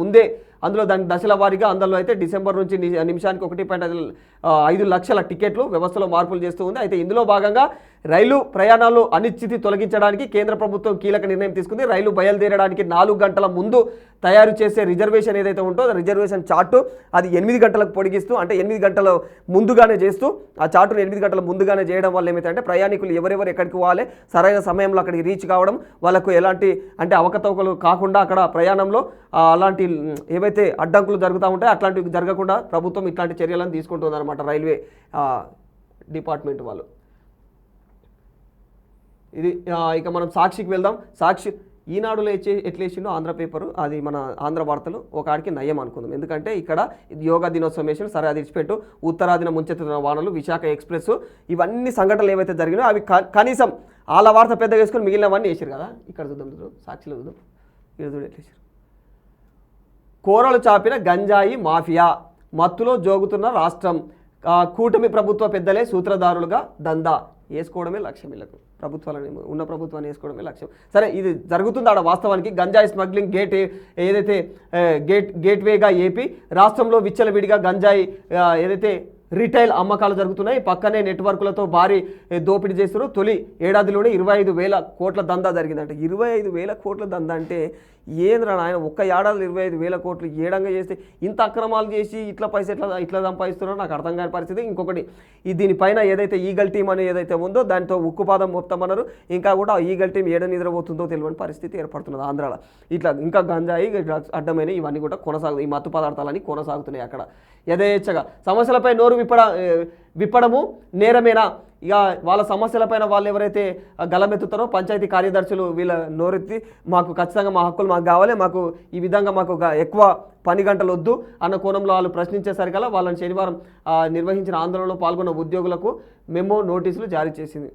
ముందే అందులో దాని దశల వారీగా అందులో అయితే డిసెంబర్ నుంచి నిమిషానికి 1.5 లక్షల టికెట్లు వ్యవస్థలో మార్పులు చేస్తూ ఉంది. అయితే ఇందులో భాగంగా రైలు ప్రయాణాల్లో అనిశ్చితి తొలగించడానికి కేంద్ర ప్రభుత్వం కీలక నిర్ణయం తీసుకుంది. రైలు బయలుదేరడానికి 4 గంటల ముందు తయారు చేసే రిజర్వేషన్ ఏదైతే ఉంటుందో రిజర్వేషన్ చార్టు అది 8 గంటలకు పొడిగిస్తూ, అంటే 8 గంటల ముందుగానే చేస్తూ, ఆ చార్టును 8 గంటల ముందుగానే చేయడం వల్ల ఏమైతే ప్రయాణికులు ఎవరెవరు ఎక్కడికి పోవాలి, సరైన సమయంలో అక్కడికి రీచ్ కావడం, వాళ్ళకు ఎలాంటి అంటే అవకతవకలు కాకుండా అక్కడ ప్రయాణంలో అలాంటి ఏవైతే అడ్డంకులు జరుగుతూ ఉంటాయో అట్లాంటివి జరగకుండా ప్రభుత్వం ఇట్లాంటి చర్యలను తీసుకుంటుంది అనమాట రైల్వే డిపార్ట్మెంట్ వాళ్ళు. ఇది ఇక మనం సాక్షికి వెళ్దాం. సాక్షి ఈనాడులో ఎట్లేసిండో ఆంధ్ర పేపరు, అది మన ఆంధ్ర వార్తలు ఒక ఆడికి నయం అనుకుందాం. ఎందుకంటే ఇక్కడ యోగా దినోత్సవం వేసిన సరే అది ఇచ్చిపెట్టు, ఉత్తరాదిన ముంచెత్తున్న వానలు, విశాఖ ఎక్స్ప్రెస్, ఇవన్నీ సంఘటనలు ఏవైతే జరిగినాయో అవి కనీసం వాళ్ళ వార్త పెద్దగా వేసుకొని మిగిలినవన్నీ వేసారు కదా. ఇక్కడ చూద్దాం, సాక్షిలో చూద్దాం. ఇక్కడ చూడ ఎట్లేసారు. కోరలు చాపిన గంజాయి మాఫియా, మత్తులో జోగుతున్న రాష్ట్రం, కూటమి ప్రభుత్వ పెద్దలే సూత్రధారులుగా దందా, వేసుకోవడమే లక్ష్యం. వీళ్ళకు ప్రభుత్వాలని ఉన్న ప్రభుత్వాన్ని వేసుకోవడమే లక్ష్యం. సరే ఇది జరుగుతుంది ఆడ వాస్తవానికి. గంజాయి స్మగ్లింగ్ ఏదైతే గేట్వేగా ఏపీ రాష్ట్రంలో విచ్చలవిడిగా గంజాయి ఏదైతే రీటైల్ అమ్మకాలు జరుగుతున్నాయి. పక్కనే నెట్వర్క్లతో భారీ దోపిడీ చేస్తున్నారు. తొలి ఏడాదిలోనే 25,000 కోట్ల దందా జరిగిందంటే 25,000 కోట్ల దందా అంటే ఏంద్రా ఆయన, ఒక్క ఏడాదిలో 25,000 కోట్లు ఏడంగా చేస్తే ఇంత అక్రమాలు చేసి ఇట్లా పైసలు ఇట్లా సంపాదిస్తున్నారో నాకు అర్థం కాని పరిస్థితి. ఇంకొకటి దీనిపైన ఏదైతే ఈగల్ టీం అని ఏదైతే ఉందో దాంతో ఉక్కుపాదం మొత్తమన్నారు. ఇంకా కూడా ఈగల్ టీం ఏడ నిద్రపోతుందో తెలియని పరిస్థితి ఏర్పడుతున్నది ఆంధ్రాలో. ఇట్లా ఇంకా గంజాయి అడ్డమైన ఇవన్నీ కూడా కొనసాగుతాయి. ఈ మత్తు పదార్థాలన్నీ కొనసాగుతున్నాయి అక్కడ యథేచ్ఛగా. సమస్యలపై నోరు విప్పడము నేరమేనా? ఇక వాళ్ళ సమస్యలపైన వాళ్ళు ఎవరైతే గలమెత్తుతారో పంచాయతీ కార్యదర్శులు వీళ్ళ నోరెత్తి మాకు ఖచ్చితంగా మా హక్కులు మాకు కావాలి, మాకు ఈ విధంగా మాకు ఎక్కువ పని గంటలు వద్దు అన్న కోణంలో వాళ్ళు ప్రశ్నించేసరికల్లా వాళ్ళని శనివారం నిర్వహించిన ఆందోళనలో పాల్గొన్న ఉద్యోగులకు మెమో నోటీసులు జారీ చేసింది.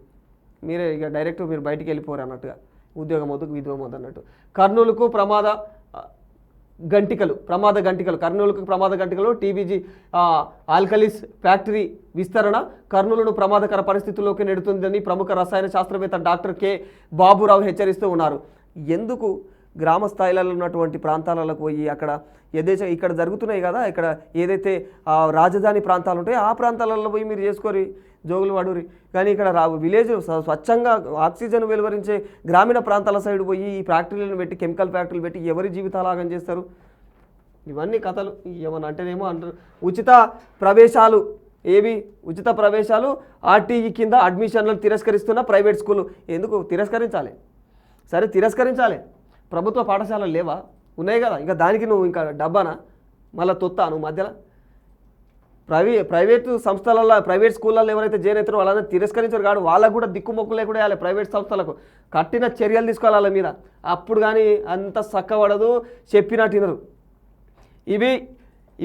మీరే ఇక డైరెక్ట్ మీరు బయటికి వెళ్ళిపోరు అన్నట్టుగా, ఉద్యోగం వద్దు విద్యోగం వద్దు అన్నట్టు. కర్నూలుకు ప్రమాద గంటికలు కర్నూలుకు ప్రమాద గంటికలు. టీబీజీ ఆల్కలీస్ ఫ్యాక్టరీ విస్తరణ కర్నూలును ప్రమాదకర పరిస్థితుల్లోకి నెడుతుందని ప్రముఖ రసాయన శాస్త్రవేత్త డాక్టర్ కె బాబురావు హెచ్చరిస్తూ ఉన్నారు. ఎందుకు గ్రామ స్థాయిలలో ఉన్నటువంటి ప్రాంతాలకు పోయి అక్కడ ఇక్కడ జరుగుతున్నాయి కదా, ఇక్కడ ఏదైతే రాజధాని ప్రాంతాలు ఉంటాయో ఆ ప్రాంతాలలో పోయి మీరు చేసుకోరి, జోగులు పడురి. కానీ ఇక్కడ విలేజ్ స్వచ్ఛంగా ఆక్సిజన్ వెలువరించే గ్రామీణ ప్రాంతాల సైడ్ పోయి ఈ ఫ్యాక్టరీలను పెట్టి కెమికల్ ఫ్యాక్టరీలు పెట్టి ఎవరి జీవితాలాగం చేస్తారు? ఇవన్నీ కథలు. ఏమన్నా అంటేనేమో అంటారు ఉచిత ప్రవేశాలు, ఉచిత ప్రవేశాలు ఆర్టీఈ కింద అడ్మిషన్లను తిరస్కరిస్తున్న ప్రైవేట్ స్కూలు. ఎందుకు తిరస్కరించాలి? సరే తిరస్కరించాలి, ప్రభుత్వ పాఠశాలలు లేవా? ఉన్నాయి కదా, ఇంకా దానికి నువ్వు ఇంకా డబ్బానా మళ్ళీ తొత్తా నువ్వు మధ్యలో? ప్రైవేటు సంస్థలలో ప్రైవేట్ స్కూళ్ళల్లో ఎవరైతే జాయిన్ అవుతారో వాళ్ళని తిరస్కరించారు కాదు, వాళ్ళకు కూడా దిక్కుమొక్కు లేకుండా వేయాలి. ప్రైవేట్ సంస్థలకు కఠిన చర్యలు తీసుకోవాలి వాళ్ళ మీద, అప్పుడు కానీ అంత చక్కబడదు, చెప్పినట్టు వినరు.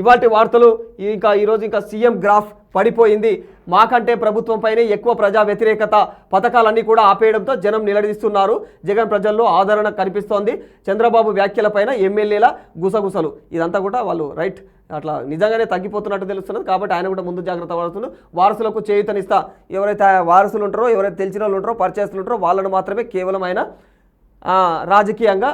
ఇవాటి వార్తలు. ఇంకా ఈరోజు ఇంకా సీఎం గ్రాఫ్ పడిపోయింది. మాకంటే ప్రభుత్వంపైనే ఎక్కువ ప్రజా వ్యతిరేకత, పథకాలన్నీ కూడా ఆపేయడంతో జనం నిలదీస్తున్నారు. జగన్ ప్రజల్లో ఆదరణ కనిపిస్తోంది. చంద్రబాబు వ్యాఖ్యలపైన ఎమ్మెల్యేల గుసగుసలు. ఇదంతా కూడా వాళ్ళు రైట్ అట్లా నిజంగానే తగ్గిపోతున్నట్టు తెలుస్తున్నది. కాబట్టి ఆయన కూడా ముందు జాగ్రత్త పడుతున్నారు. వారసులకు చేయూతనిస్తా, ఎవరైతే వారసులు ఉంటారో, ఎవరైతే తెలిసిన వాళ్ళు ఉంటారో, పరిచయస్తులు ఉంటారో వాళ్ళను మాత్రమే కేవలం ఆయన రాజకీయంగా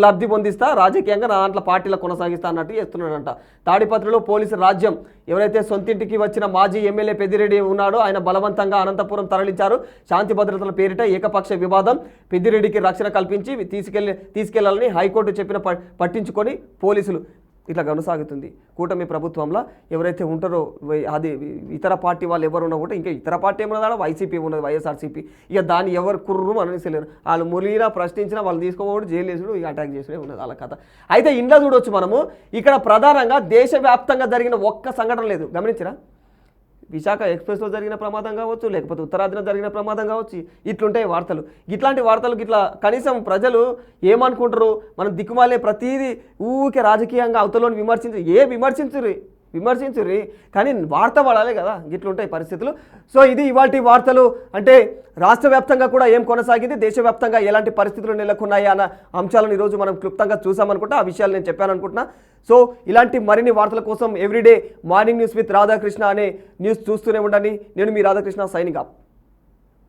లబ్ధి పొందిస్తా, రాజకీయంగా నా దాంట్లో పార్టీలో కొనసాగిస్తా అన్నట్టు చేస్తున్నాడంట. తాడిపత్రిలో పోలీసు రాజ్యం. ఎవరైతే సొంతింటికి వచ్చిన మాజీ ఎమ్మెల్యే పెద్దిరెడ్డి ఉన్నాడో ఆయన బలవంతంగా అనంతపురం తరలించారు. శాంతి భద్రతల పేరిట ఏకపక్ష వివాదం. పెద్దిరెడ్డికి రక్షణ కల్పించి తీసుకెళ్లాలని హైకోర్టు చెప్పిన పట్టించుకొని పోలీసులు. ఇట్లా కొనసాగుతుంది కూటమి ప్రభుత్వంలో. ఎవరైతే ఉంటారో అది ఇతర పార్టీ వాళ్ళు ఎవరు ఉన్నా కూడా, ఇంకా ఇతర పార్టీ ఏమన్నదా వైసీపీ ఉన్నది, వైఎస్ఆర్సీపీ. ఇక దాన్ని ఎవరు కుర్రు అననిసలేరు. వాళ్ళు ములిగినా ప్రశ్నించినా వాళ్ళు తీసుకోవడం, జైలు వేసుడు, ఇక అటాక్ చేసుడే ఉన్నది వాళ్ళ కథ. అయితే ఇంట్లో చూడవచ్చు మనము, ఇక్కడ ప్రధానంగా దేశవ్యాప్తంగా జరిగిన ఒక్క సంఘటన లేదు. గమనించరా? విశాఖ ఎక్స్ప్రెస్లో జరిగిన ప్రమాదం కావచ్చు, లేకపోతే ఉత్తరాదిన జరిగిన ప్రమాదం కావచ్చు, ఇట్లుంటాయి వార్తలు. ఇట్లాంటి వార్తలకు ఇట్లా కనీసం ప్రజలు ఏమనుకుంటారు? మనం దిక్కుమాలే ప్రతీది ఊరికే రాజకీయంగా అవతలని విమర్శించుర్రి కానీ వార్త పడాలి కదా, ఇట్లుంటాయి పరిస్థితులు. సో ఇది ఇవాల్టి వార్తలు. అంటే రాష్ట్ర వ్యాప్తంగా కూడా ఏం కొనసాగింది, దేశవ్యాప్తంగా ఎలాంటి పరిస్థితులు నెలకొన్నాయి అన్న అంశాలను ఈరోజు మనం క్లుప్తంగా చూసామనుకుంటా. ఆ విషయాలు నేను చెప్పాను అనుకుంటున్నా. సో ఇలాంటి మరిన్ని వార్తల కోసం everyday morning news with Radhakrishna అనే న్యూస్ చూస్తూనే ఉండండి. నేను మీ రాధాకృష్ణ, సైనింగ్ ఆఫ్.